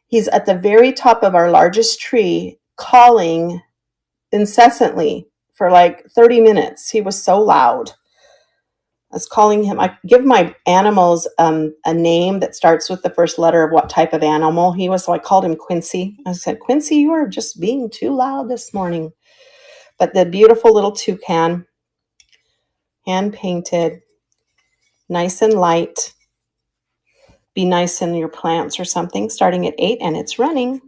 A: He's at the very top of our largest tree calling incessantly for like 30 minutes. He was so loud. I was calling him. I give my animals a name that starts with the first letter of what type of animal he was. So I called him Quincy. I said, Quincy, you are just being too loud this morning. But the beautiful little toucan, hand painted, nice and light. Be nice in your plants or something, starting at 8, and it's running.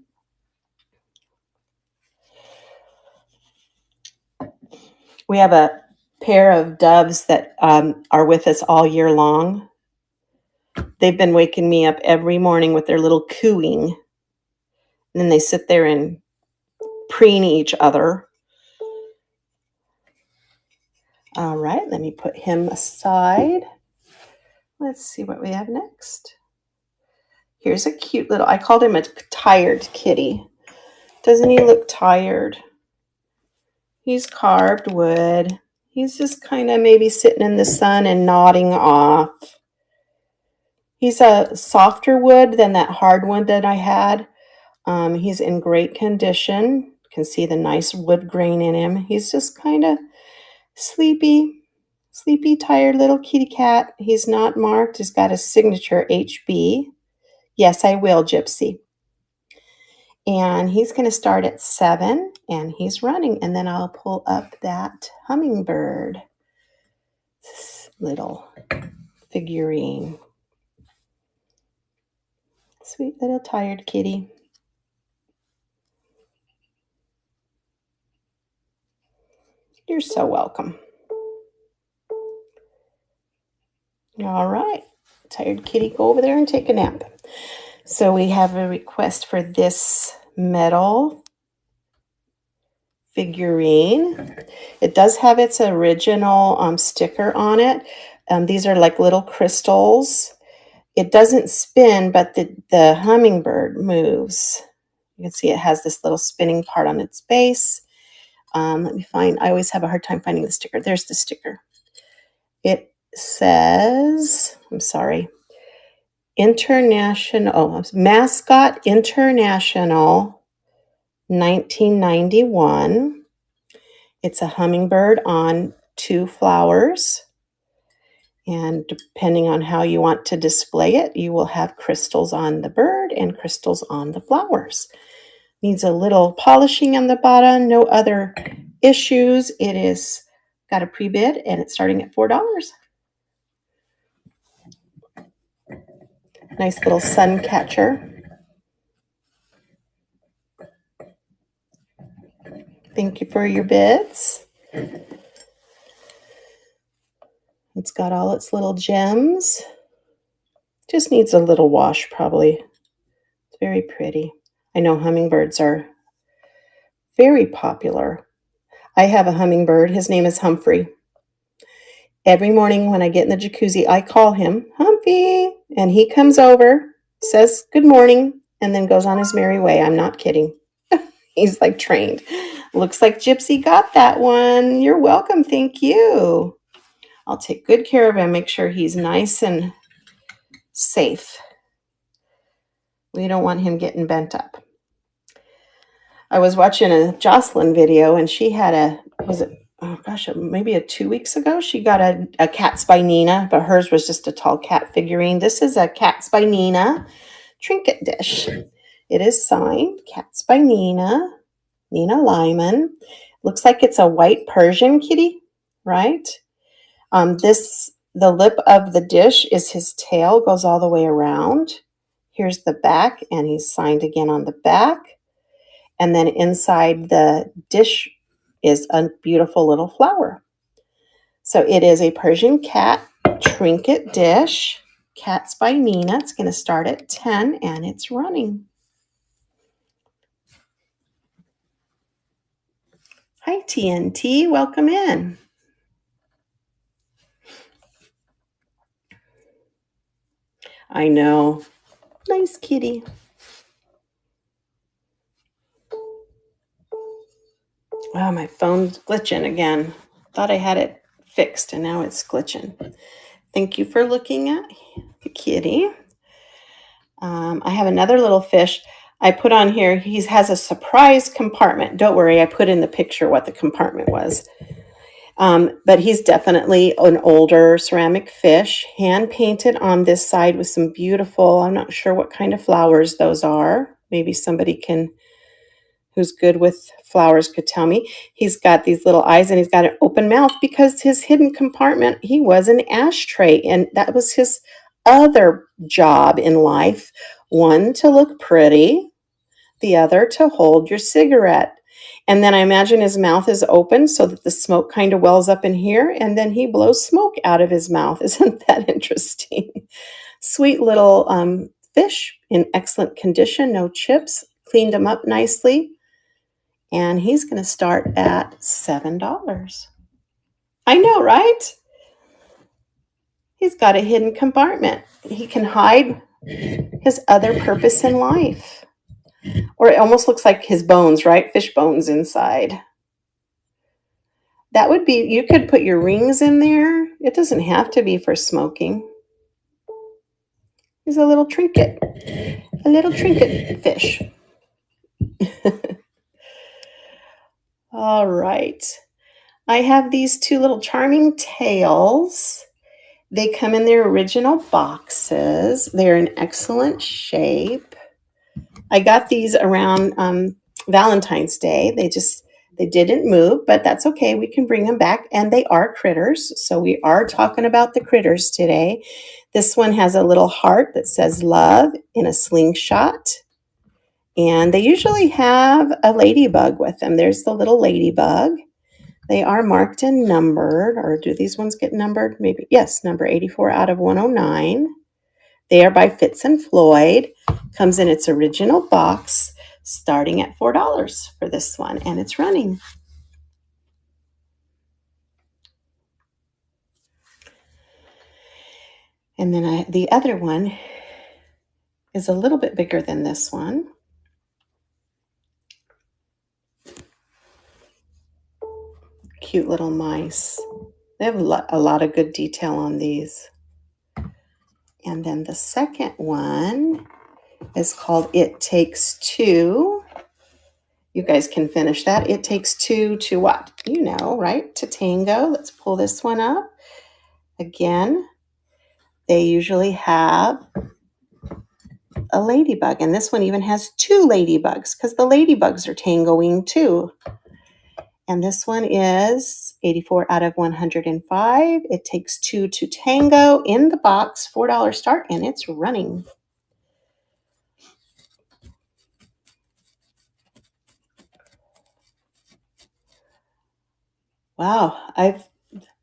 A: We have a pair of doves that are with us all year long. They've been waking me up every morning with their little cooing. And then they sit there and preen each other. All right, let me put him aside. Let's see what we have next. Here's a cute little, I called him a tired kitty. Doesn't he look tired? He's carved wood. He's just kind of maybe sitting in the sun and nodding off. He's a softer wood than that hard wood that I had. He's in great condition. You can see the nice wood grain in him. He's just kind of sleepy, tired little kitty cat. He's not marked. He's got a signature HB. Yes, I will, Gypsy. And he's going to start at 7, and he's running. And then I'll pull up that hummingbird, this little figurine. Sweet little tired kitty. You're so welcome. All right, tired kitty, go over there and take a nap. So we have a request for this metal figurine. It does have its original sticker on it. These are like little crystals. It doesn't spin, but the hummingbird moves. You can see it has this little spinning part on its base. Let me find, I always have a hard time finding the sticker. There's the sticker. It says, I'm sorry, Mascot International 1991. It's a hummingbird on 2 flowers. And depending on how you want to display it, you will have crystals on the bird and crystals on the flowers. Needs a little polishing on the bottom, no other issues. It is got a pre-bid and it's starting at $4. Nice little sun catcher. Thank you for your bids. It's got all its little gems. Just needs a little wash probably. It's very pretty. I know hummingbirds are very popular. I have a hummingbird. His name is Humphrey. Every morning when I get in the jacuzzi, I call him, Humpy, and he comes over, says good morning, and then goes on his merry way. I'm not kidding. He's like trained. Looks like Gypsy got that one. You're welcome. Thank you. I'll take good care of him, make sure he's nice and safe. We don't want him getting bent up. I was watching a Jocelyn video, and she had maybe 2 weeks ago, she got a Cats by Nina, but hers was just a tall cat figurine. This is a Cats by Nina trinket dish. It is signed Cats by Nina Lyman. Looks like it's a white Persian kitty, right? The lip of the dish is his tail, goes all the way around. Here's the back, and he's signed again on the back. And then inside the dish is a beautiful little flower. So it is a Persian cat trinket dish, Cats by Nina. It's going to start at 10, and it's running. Hi, TNT. Welcome in. I know. Nice kitty. Oh, my phone's glitching again. Thought I had it fixed, and now it's glitching. Thank you for looking at the kitty. I have another little fish. I put on here, he has a surprise compartment. Don't worry, I put in the picture what the compartment was. But he's definitely an older ceramic fish, hand painted on this side with some beautiful, I'm not sure what kind of flowers those are. Maybe somebody who's good with flowers could tell me. He's got these little eyes and he's got an open mouth because his hidden compartment, he was an ashtray, and that was his other job in life. One, to look pretty, the other to hold your cigarette. And then I imagine his mouth is open so that the smoke kind of wells up in here, and then he blows smoke out of his mouth. Isn't that interesting? Sweet little fish in excellent condition, no chips, cleaned him up nicely. And he's going to start at $7. I know, right? He's got a hidden compartment. He can hide his other purpose in life. Or it almost looks like his bones, right? Fish bones inside. That would be, you could put your rings in there. It doesn't have to be for smoking. He's a little trinket fish. All right. I have these two little charming tails. They come in their original boxes. They're in excellent shape. I got these around Valentine's Day. They didn't move, but that's okay. We can bring them back, and they are critters. So we are talking about the critters today. This one has a little heart that says love in a slingshot. And they usually have a ladybug with them. There's the little ladybug. They are marked and numbered, or do these ones get numbered? Maybe, yes, number 84 out of 109. They are by Fitz and Floyd. Comes in its original box, starting at $4 for this one, and it's running. And then the other one is a little bit bigger than this one. Cute little mice. They have a lot of good detail on these. And then the second one is called It Takes Two. You guys can finish that. It takes two to what? You know, right? To tango. Let's pull this one up. Again, they usually have a ladybug, and this one even has two ladybugs because the ladybugs are tangoing too. And this one is 84 out of 105. It takes two to tango in the box, $4 start, and it's running. Wow,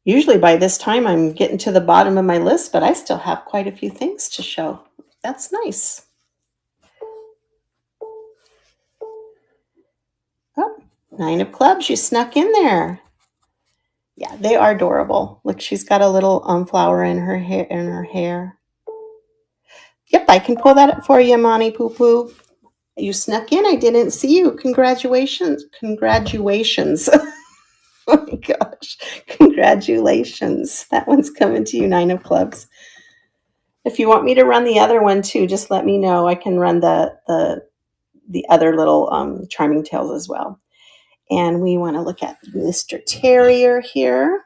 A: usually by this time I'm getting to the bottom of my list, but I still have quite a few things to show. That's nice. Oh, 9 of clubs, you snuck in there. Yeah, they are adorable. Look, she's got a little flower in her hair. Yep, I can pull that up for you, Monty Poo Poo. You snuck in. I didn't see you. Congratulations. Oh my gosh. Congratulations. That one's coming to you, 9 of clubs. If you want me to run the other one too, just let me know. I can run the other little charming tales as well. And we want to look at Mr. Terrier here.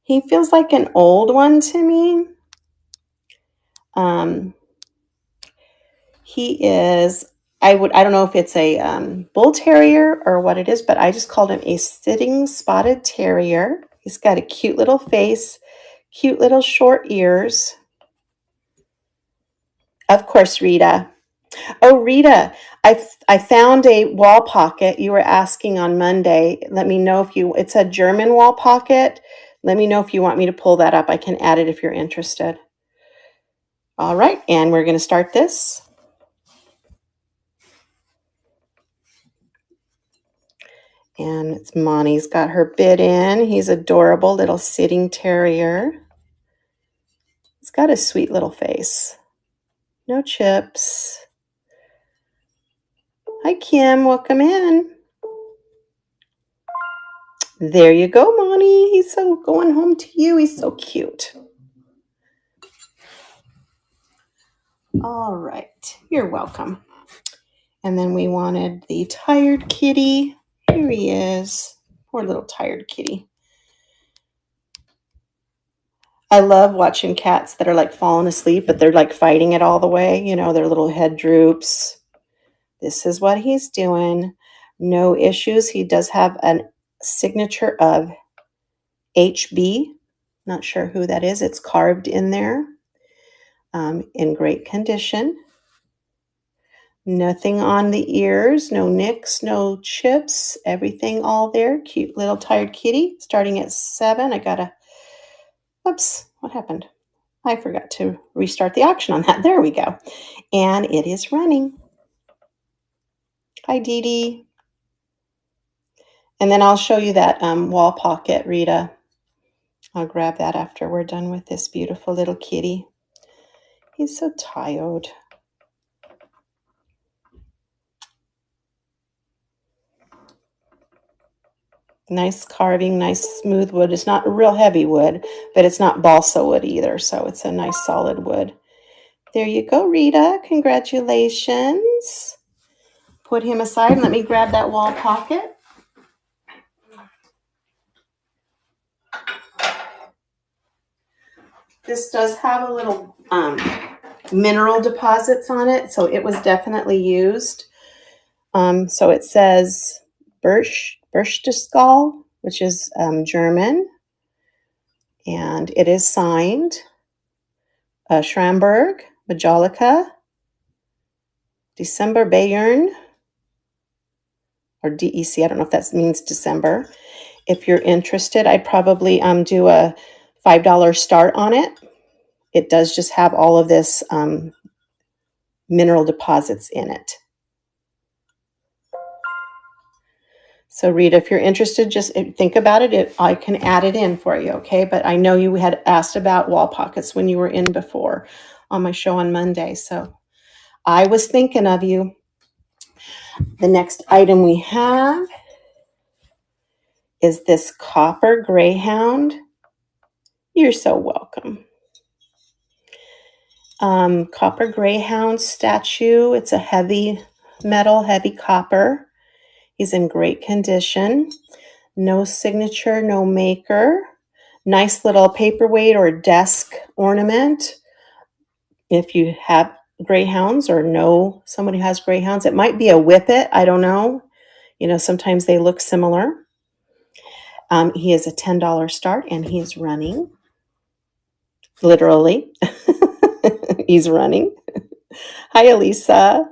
A: He feels like an old one to me. He is, I don't know if it's a bull terrier or what it is, but I just called him a sitting spotted terrier. He's got a cute little face, cute little short ears. Of course, Rita. Oh, Rita, I found a wall pocket. You were asking on Monday. Let me know it's a German wall pocket. Let me know if you want me to pull that up. I can add it if you're interested. All right, and we're going to start this. And it's Monty's got her bid in. He's adorable little sitting terrier. He's got a sweet little face. No chips. Hi, Kim. Welcome in. There you go, Monty. He's so going home to you. He's so cute. All right. You're welcome. And then we wanted the tired kitty. Here he is. Poor little tired kitty. I love watching cats that are like falling asleep, but they're like fighting it all the way. You know, their little head droops. This is what he's doing. No issues. He does have a signature of HB. Not sure who that is. It's carved in there. In great condition. Nothing on the ears. No nicks, no chips. Everything all there. Cute little tired kitty. Starting at 7. Oops, what happened? I forgot to restart the auction on that. There we go. And it is running. Hi, Dee Dee. And then I'll show you that wall pocket, Rita. I'll grab that after we're done with this beautiful little kitty. He's so tired. Nice carving, nice smooth wood. It's not real heavy wood, but it's not balsa wood either, so it's a nice solid wood. There you go, Rita. Congratulations. Put him aside and let me grab that wall pocket. This does have a little mineral deposits on it, so it was definitely used. So it says Berchtesgaden, which is German, and it is signed Schramberg, Majolica, December Bayern, or DEC. I don't know if that means December. If you're interested, I'd probably do a $5 start on it. It does just have all of this mineral deposits in it. So Rita, if you're interested, just think about it. I can add it in for you, okay? But I know you had asked about wall pockets when you were in before on my show on Monday. So I was thinking of you. The next item we have is this copper greyhound. You're so welcome. Copper greyhound statue. It's a heavy metal, heavy copper. He's in great condition. No signature, no maker. Nice little paperweight or desk ornament. If you have greyhounds or know somebody who has greyhounds, it might be a whippet. I don't know. You know, sometimes they look similar. He is a $10 start and he's running. Literally. He's running. Hi, Elisa.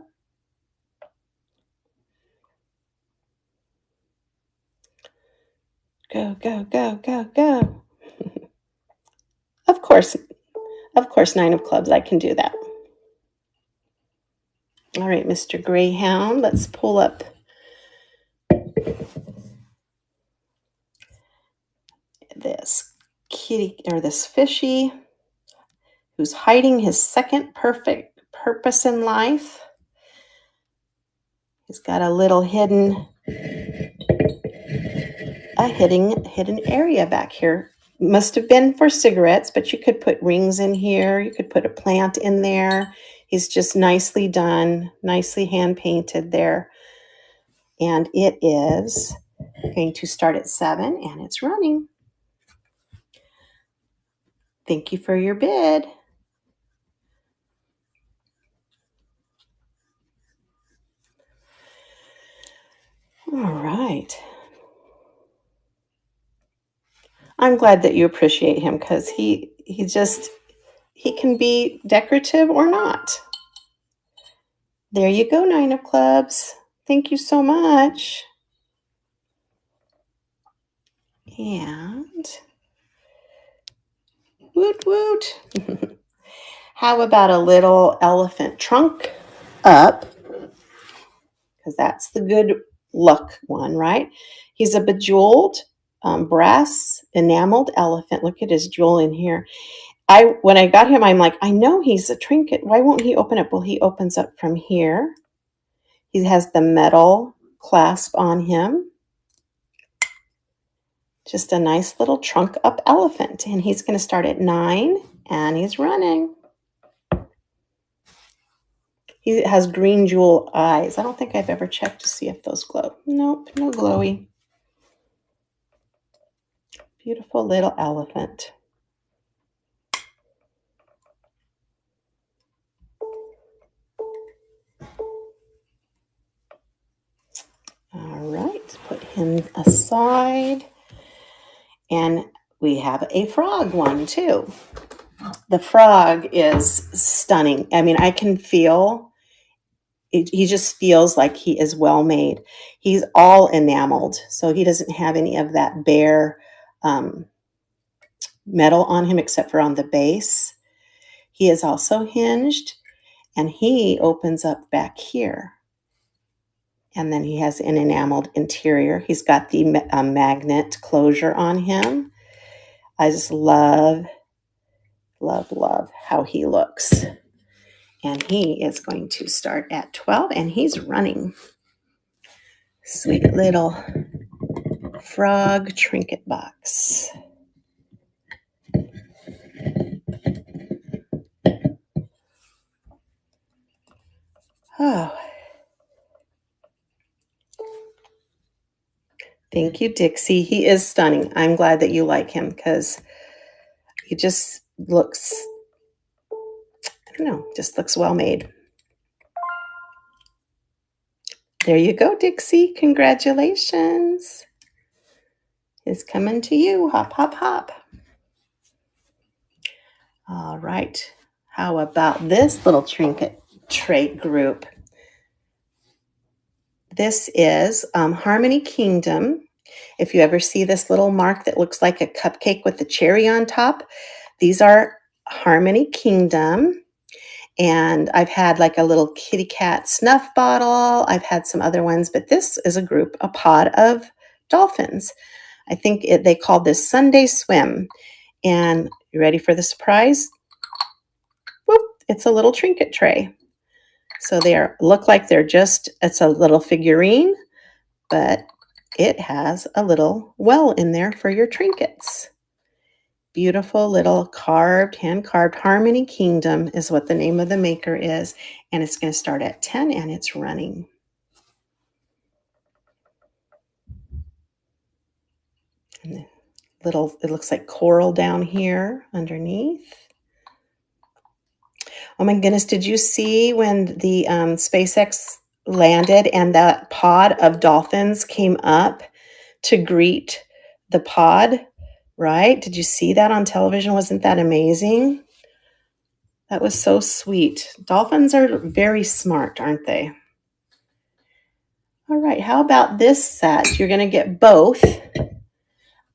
A: Go, go, go, go, go. Of course, Nine of Clubs, I can do that. All right, Mr. Greyhound, let's pull up this kitty, or this fishy, who's hiding his second perfect purpose in life. He's got a little hidden area back here. Must have been for cigarettes, but you could put rings in here. You could put a plant in there. He's just nicely done, nicely hand painted there. And it is going to start at 7 and it's running. Thank you for your bid. All right. I'm glad that you appreciate him because he can be decorative or not. There you go, Nine of Clubs. Thank you so much. And woot woot. How about a little elephant trunk up? Because that's the good luck one, right? He's a bejeweled brass enameled elephant. Look at his jewel in here. When I got him, I'm like, I know he's a trinket. Why won't he open up? Well, he opens up from here. He has the metal clasp on him. Just a nice little trunk up elephant. And he's going to start at 9 and he's running. He has green jewel eyes. I don't think I've ever checked to see if those glow. Nope, no glowy. Beautiful little elephant. All right, put him aside. And we have a frog one too. The frog is stunning. I mean, I can feel it, he just feels like he is well made. He's all enameled, so he doesn't have any of that bare metal on him except for on the base. He is also hinged, and he opens up back here. And then he has an enameled interior. He's got the magnet closure on him. I just love, love, love how he looks. And he is going to start at 12, and he's running. Sweet little frog trinket box. Oh, thank you, Dixie. He is stunning. I'm glad that you like him because he just looks, I don't know, just looks well made. There you go, Dixie. Congratulations. It's coming to you. Hop, hop, hop. All right. How about this little trinket trait group? This is Harmony Kingdom. If you ever see this little mark that looks like a cupcake with a cherry on top, these are Harmony Kingdom. And I've had like a little kitty cat snuff bottle. I've had some other ones, but this is a pod of dolphins. I think they called this Sunday Swim. And you ready for the surprise? Whoop, it's a little trinket tray. So they look like it's a little figurine, but it has a little well in there for your trinkets. Beautiful little hand-carved Harmony Kingdom is what the name of the maker is. And it's going to start at 10 and it's running. And it looks like coral down here underneath. Oh my goodness, did you see when the SpaceX landed and that pod of dolphins came up to greet the pod, right? Did you see that on television? Wasn't that amazing? That was so sweet. Dolphins are very smart, aren't they? All right, how about this set? You're going to get both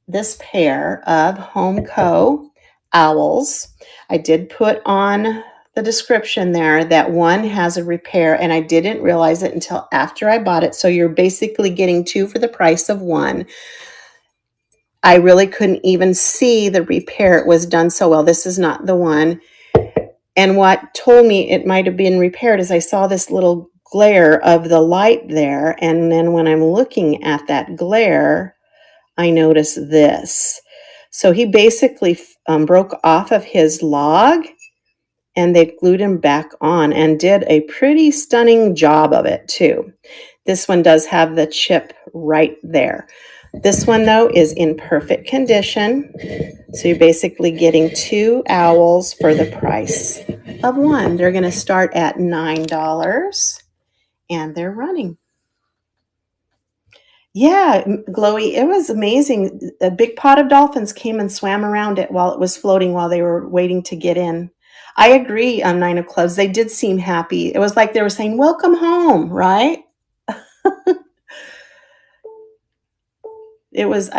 A: this pair of Homeco owls. I did put on the description there that one has a repair, and I didn't realize it until after I bought it. So you're basically getting two for the price of one. I really couldn't even see the repair. It was done so well. This is not the one. And what told me it might have been repaired is I saw this little glare of the light there. And then when I'm looking at that glare, I notice this. So he basically broke off of his log and they glued him back on and did a pretty stunning job of it too. This one does have the chip right there. This one though is in perfect condition. So you're basically getting two owls for the price of one. They're going to start at $9 and they're running. Yeah, Glowy, it was amazing. A big pot of dolphins came and swam around it while it was floating while they were waiting to get in. I agree on Nine of Clubs. They did seem happy. It was like they were saying, welcome home, right? It was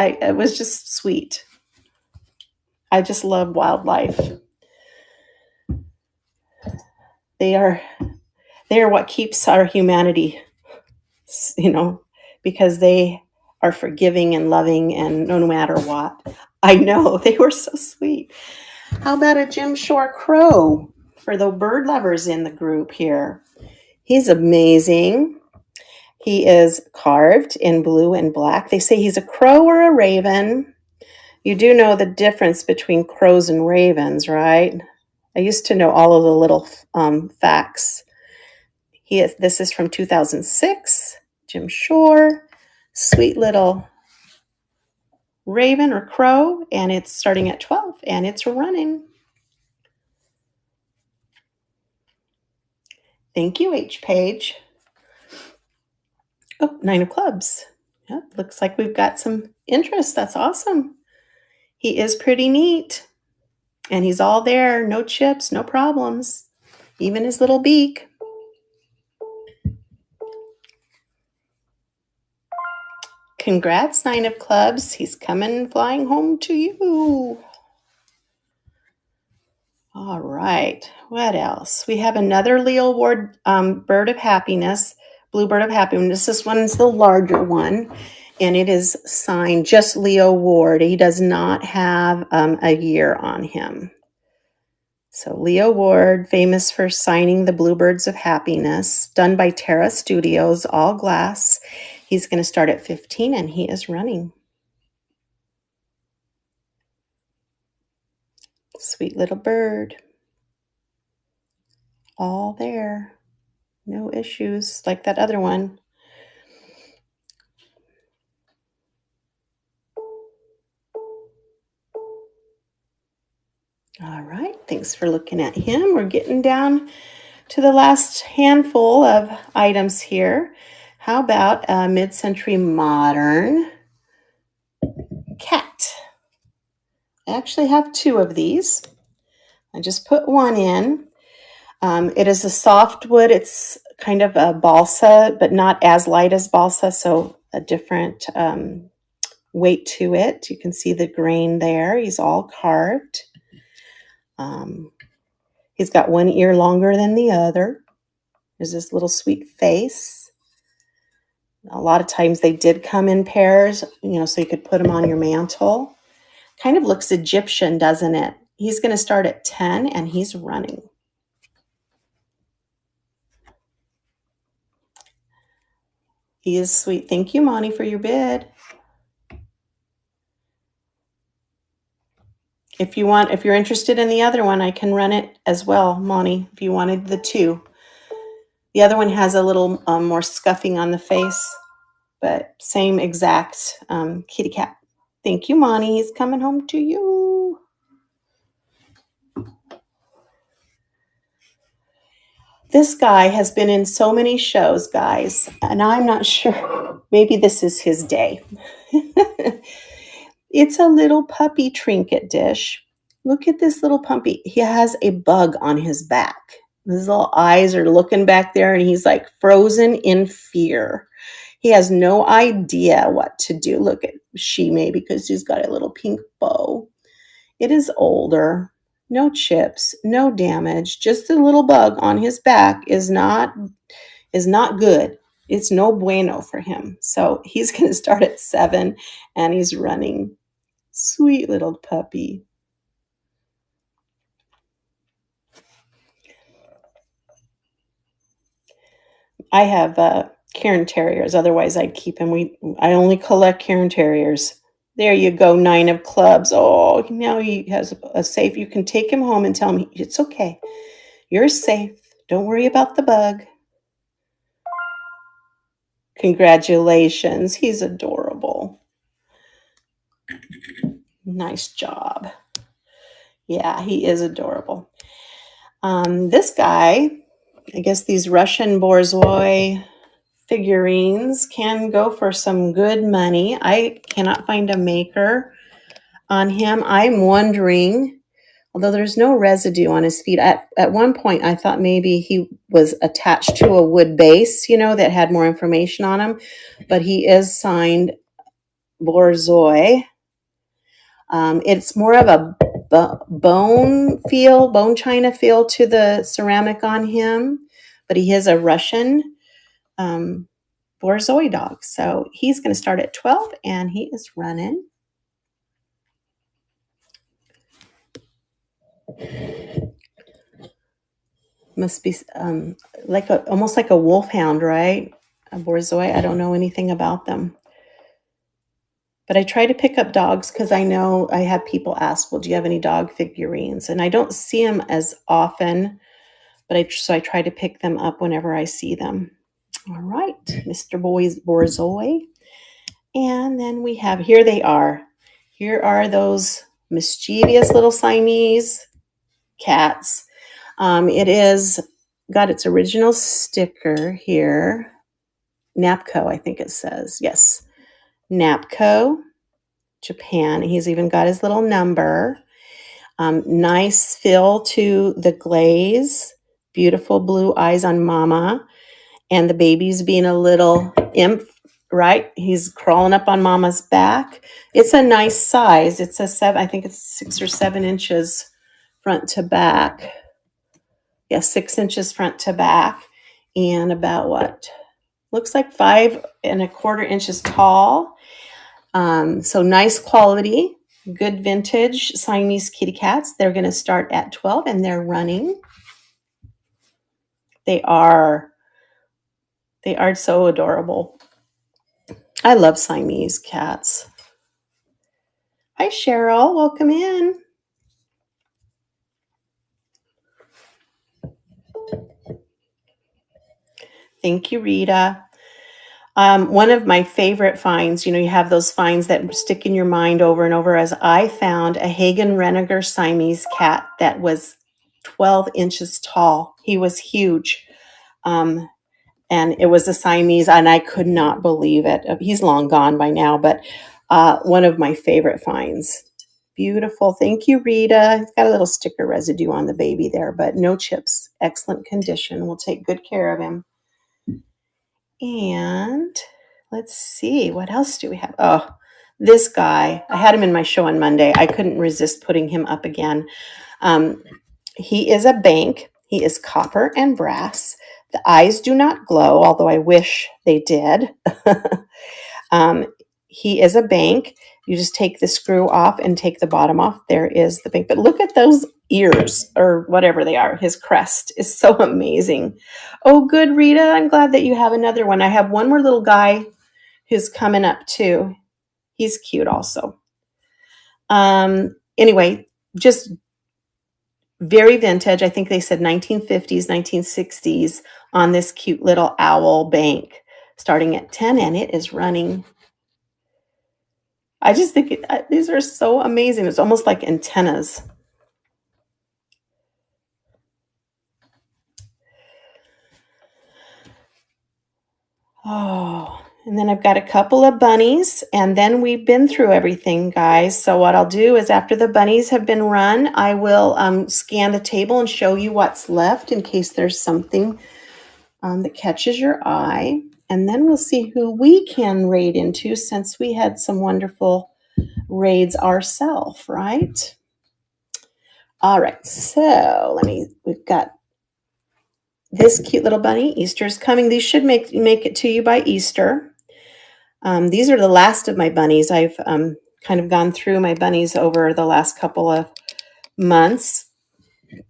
A: just sweet. I just love wildlife. They are what keeps our humanity, because they are forgiving and loving and no matter what. I know, they were so sweet. How about a Jim Shore crow for the bird lovers in the group here? He's amazing. He is carved in blue and black. They say he's a crow or a raven. You do know the difference between crows and ravens, right? I used to know all of the little facts. This is from 2006, Jim Shore. Sweet little raven or crow, and it's starting at 12 and it's running. Thank you, H. Page. Oh, Nine of Clubs. Yep, looks like we've got some interest. That's awesome. He is pretty neat. And he's all there. No chips, no problems. Even his little beak. Congrats, Nine of Clubs. He's coming flying home to you. All right. What else? We have another Leo Ward bird of happiness. Bluebird of Happiness. This one is the larger one, and it is signed just Leo Ward. He does not have a year on him. So Leo Ward, famous for signing the Bluebirds of Happiness, done by Terra Studios, all glass. He's going to start at 15, and he is running. Sweet little bird. All there. No issues like that other one. All right, thanks for looking at him. We're getting down to the last handful of items here. How about a mid-century modern cat? I actually have two of these. I just put one in. It is a softwood. It's kind of a balsa, but not as light as balsa, so a different weight to it. You can see the grain there. He's all carved. He's got one ear longer than the other. There's this little sweet face. A lot of times they did come in pairs, so you could put them on your mantle. Kind of looks Egyptian, doesn't it? He's going to start at 10, and he's running. He is sweet. Thank you, Monty, for your bid. If you're interested in the other one, I can run it as well, Monty, if you wanted the two. The other one has a little more scuffing on the face, but same exact kitty cat. Thank you, Monty. He's coming home to you. This guy has been in so many shows, guys, and I'm not sure. Maybe this is his day. It's a little puppy trinket dish. Look at this little puppy. He has a bug on his back. His little eyes are looking back there, and he's like frozen in fear. He has no idea what to do. Look at Shime, because he's got a little pink bow. It is older. No chips, no damage. Just a little bug on his back is not good. It's no bueno for him. So he's going to start at 7, and he's running. Sweet little puppy. I have Cairn Terriers. Otherwise, I'd keep him. I only collect Cairn Terriers. There you go, 9 of clubs. Oh, now he has a safe. You can take him home and tell him it's okay. You're safe. Don't worry about the bug. Congratulations. He's adorable. Nice job. Yeah, he is adorable. This guy, I guess these Russian Borzoi figurines can go for some good money. I cannot find a maker on him. I'm wondering, although there's no residue on his feet, at one point I thought maybe he was attached to a wood base, that had more information on him, but he is signed Borzoi. It's more of a bone china feel to the ceramic on him, but he is a Russian Borzoi dog. So he's going to start at 12, and he is running. Must be almost like a wolfhound, right? A Borzoi. I don't know anything about them. But I try to pick up dogs because I know I have people ask, well, do you have any dog figurines? And I don't see them as often, but so I try to pick them up whenever I see them. All right, Mr. Borzoi. And then we have, here they are. Here are those mischievous little Siamese cats. It is got its original sticker here. Napco, I think it says. Yes. Napco, Japan. He's even got his little number. Nice fill to the glaze. Beautiful blue eyes on mama. And the baby's being a little imp, right? He's crawling up on mama's back. It's a nice size. It's I think it's 6 or 7 inches front to back. Yeah, 6 inches front to back. And about looks like 5¼ inches tall. So nice quality, good vintage Siamese kitty cats. They're going to start at 12 and they're running. They are so adorable. I love Siamese cats. Hi, Cheryl. Welcome in. Thank you, Rita. One of my favorite finds, you have those finds that stick in your mind over and over, as I found a Hagen Reniger Siamese cat that was 12 inches tall. He was huge. And it was a Siamese, and I could not believe it. He's long gone by now, but one of my favorite finds. Beautiful. Thank you, Rita. It's got a little sticker residue on the baby there, but no chips. Excellent condition. We'll take good care of him. And let's see, what else do we have? Oh, this guy. I had him in my show on Monday. I couldn't resist putting him up again. He is a bank. He is copper and brass. The eyes do not glow, although I wish they did. He is a bank. You just take the screw off and take the bottom off. There is the bank. But look at those ears, or whatever they are. His crest is so amazing. Oh, good, Rita. I'm glad that you have another one. I have one more little guy who's coming up too. He's cute also. Anyway, just very vintage. I think they said 1950s, 1960s on this cute little owl bank, starting at 10, and it is running. I just think these are so amazing. It's almost like antennas. Oh, and then I've got a couple of bunnies, and then we've been through everything, guys. So what I'll do is, after the bunnies have been run, I will scan the table and show you what's left in case there's something that catches your eye. And then we'll see who we can raid into, since we had some wonderful raids ourselves, right? All right, so we've got this cute little bunny. Easter's coming. These should make it to you by Easter. These are the last of my bunnies. I've kind of gone through my bunnies over the last couple of months.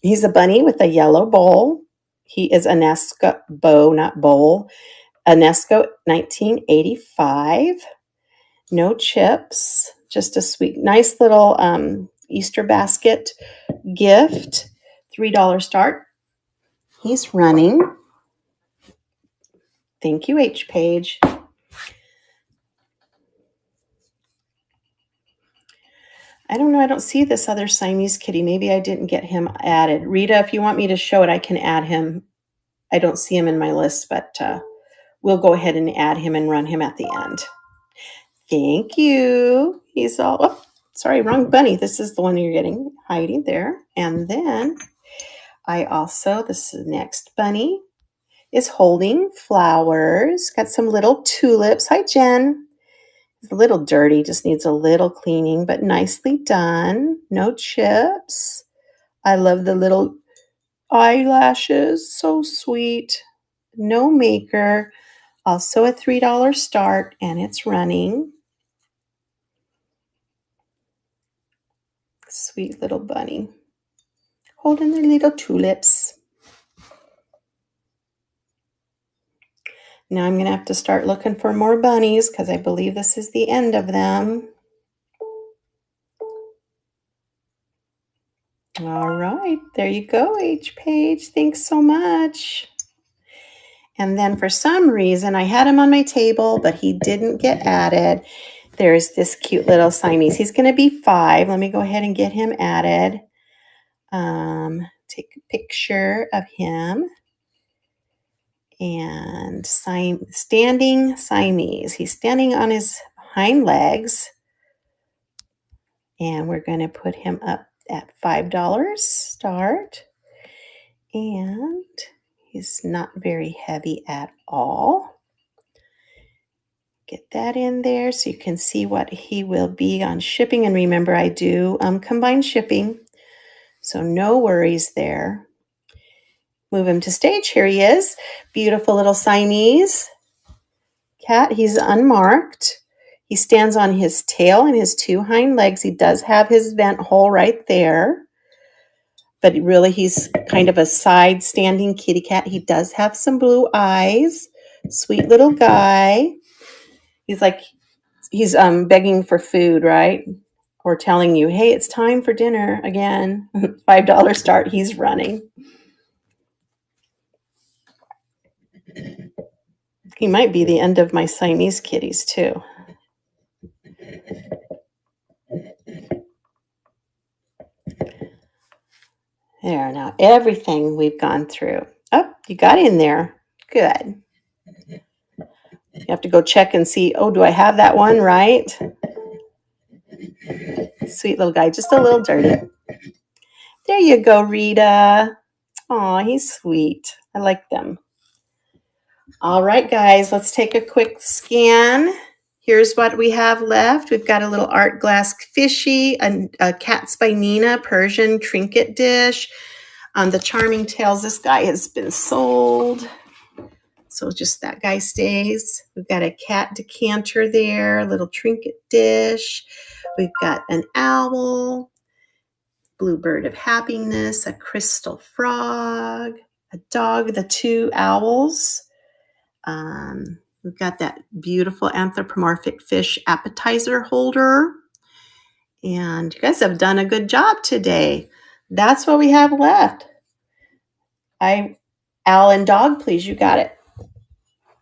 A: He's a bunny with a yellow bowl. He is Anesco bow, not bowl. Anesco 1985. No chips. Just a sweet, nice little Easter basket gift. $3 start. He's running. Thank you, H. Page. I don't know. I don't see this other Siamese kitty. Maybe I didn't get him added. Rita, if you want me to show it, I can add him. I don't see him in my list, but we'll go ahead and add him and run him at the end. Thank you. He's all, oh, sorry, wrong bunny. This is the one you're getting, hiding there. And then this next bunny is holding flowers. Got some little tulips. Hi, Jen. It's a little dirty, just needs a little cleaning, but nicely done. No chips. I love the little eyelashes. So sweet. No maker. Also a $3 start, and it's running. Sweet little bunny. Holding their little tulips. Now I'm going to have to start looking for more bunnies because I believe this is the end of them. All right, there you go, H. Page. Thanks so much. And then for some reason, I had him on my table, but he didn't get added. There's this cute little Siamese. He's going to be 5. Let me go ahead and get him added. Take a picture of him. And standing Siamese. He's standing on his hind legs. And we're going to put him up at $5 start. And he's not very heavy at all. Get that in there so you can see what he will be on shipping. And remember, I do combine shipping, so no worries there. Move him to stage. Here he is. Beautiful little Siamese. cat. He's unmarked. He stands on his tail and his 2 hind legs. He does have his vent hole right there. But really, he's kind of a side standing kitty cat. He does have some blue eyes. Sweet little guy. He's begging for food, right? Or telling you, hey, it's time for dinner again. $5 start. He's running. He might be the end of my Siamese kitties, too. There, now everything we've gone through. Oh, you got in there. Good. You have to go check and see, oh, do I have that one right? Sweet little guy, just a little dirty. There you go, Rita. Aw, he's sweet. I like them. All right, guys, let's take a quick scan. Here's what we have left. We've got a little art glass fishy, a Cats by Nina Persian trinket dish. The Charming Tales, this guy has been sold. So just that guy stays. We've got a cat decanter there, a little trinket dish. We've got an owl, Bluebird of Happiness, a crystal frog, a dog, the 2 owls. We've got that beautiful anthropomorphic fish appetizer holder. And you guys have done a good job today. That's what we have left. Owl and dog, please. You got it.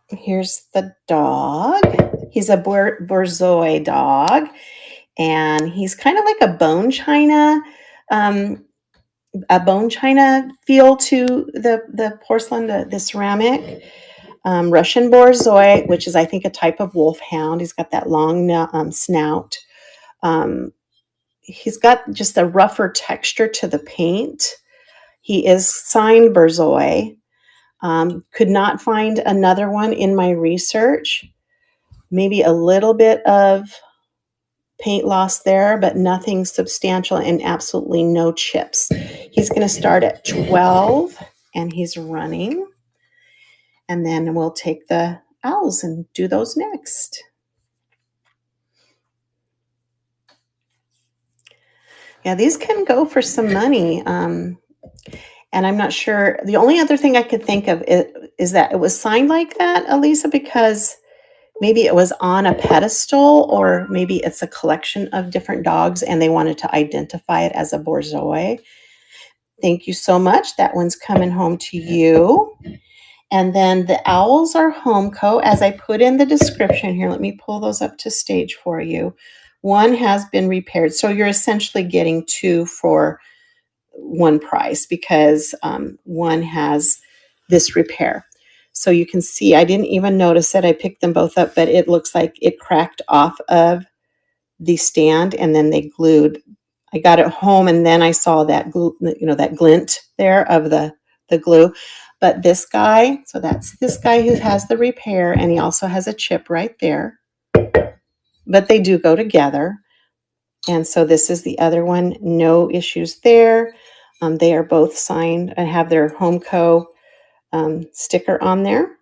A: Here's the dog. He's a Borzoi dog. And he's kind of like a bone china feel to the porcelain, the ceramic. Russian Borzoi, which is, I think, a type of wolfhound. He's got that long snout. He's got just a rougher texture to the paint. He is signed Borzoi. Could not find another one in my research. Maybe a little bit of paint loss there, but nothing substantial and absolutely no chips. He's going to start at 12 and he's running. And then we'll take the owls and do those next. Yeah, these can go for some money. And I'm not sure. The only other thing I could think of is that it was signed like that, Elisa, because maybe it was on a pedestal, or maybe it's a collection of different dogs and they wanted to identify it as a Borzoi. Thank you so much. That one's coming home to you. And then the owls are Homeco, as I put in the description here. Let me pull those up to stage for you. One has been repaired. So you're essentially getting 2 for one price, because one has this repair. So you can see, I didn't even notice it. I picked them both up, but it looks like it cracked off of the stand and then they glued. I got it home and then I saw that glue, that glint there of the glue. But this guy, so that's this guy who has the repair, and he also has a chip right there. But they do go together. And so this is the other one. No issues there. They are both signed and have their Homeco sticker on there.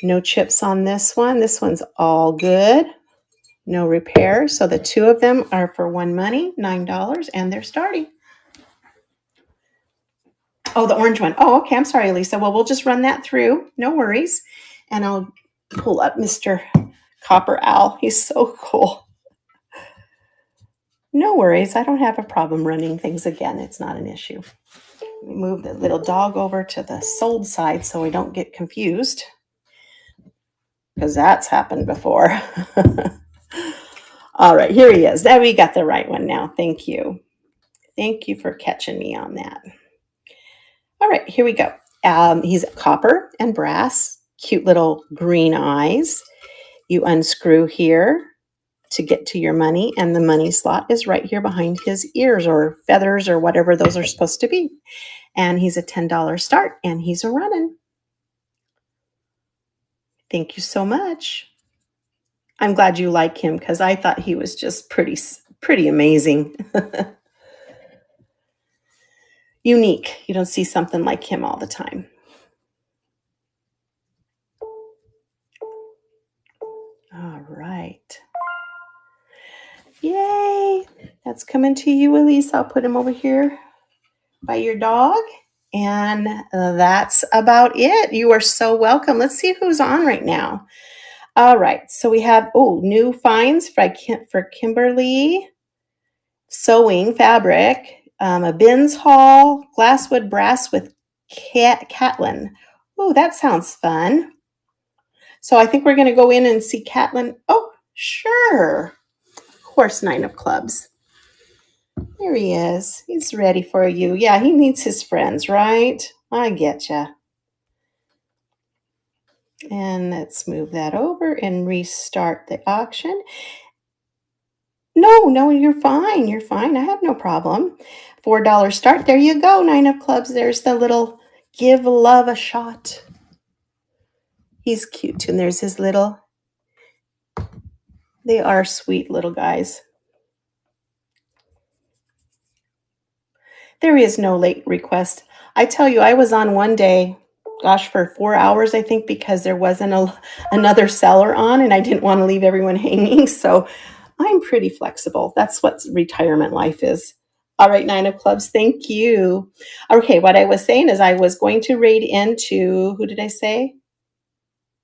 A: No chips on this one. This one's all good. No repair. So the 2 of them are for one money, $9, and they're starting. Oh, the orange one. Oh, okay. I'm sorry, Lisa. Well, we'll just run that through. No worries. And I'll pull up Mr. Copper Owl. He's so cool. No worries. I don't have a problem running things again. It's not an issue. Let me move the little dog over to the sold side so we don't get confused, because that's happened before. All right, here he is. There, we got the right one now. Thank you. Thank you for catching me on that. All right, here we go. He's copper and brass, cute little green eyes. You unscrew here to get to your money, and the money slot is right here behind his ears or feathers or whatever those are supposed to be. And he's a $10 start, and he's a running. Thank you so much. I'm glad you like him, because I thought he was just pretty amazing. Unique. You don't see something like him all the time. right. Yay. That's coming to you, Elise. I'll put him over here by your dog. And that's about it. You are so welcome. Let's see who's on right now. All right. So we have, new finds for Kimberly. Sewing fabric. A bins haul. Glasswood brass with Catlin. Oh, that sounds fun. So I think we're going to go in and see Catlin. Oh, sure. Of course, 9 of clubs. There he is. He's ready for you. Yeah, he needs his friends, right? I get ya. And let's move that over and restart the auction. No, you're fine. You're fine. I have no problem. $4 start. There you go. 9 of clubs. There's the little give love a shot. He's cute. And there's his little, they are sweet little guys. There is no late request. I tell you, I was on one day, gosh, for 4 hours, I think, because there wasn't another seller on and I didn't want to leave everyone hanging. So I'm pretty flexible. That's what retirement life is. All right, 9 of clubs, thank you. Okay, what I was saying is I was going to raid into, who did I say?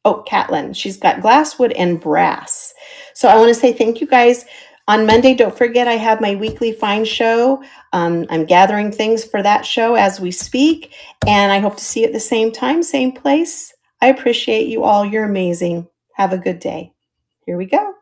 A: Oh, Catlin. She's got glasswood and brass. So I want to say thank you guys. On Monday, don't forget I have my weekly find show. I'm gathering things for that show as we speak, and I hope to see you at the same time, same place. I appreciate you all. You're amazing. Have a good day. Here we go.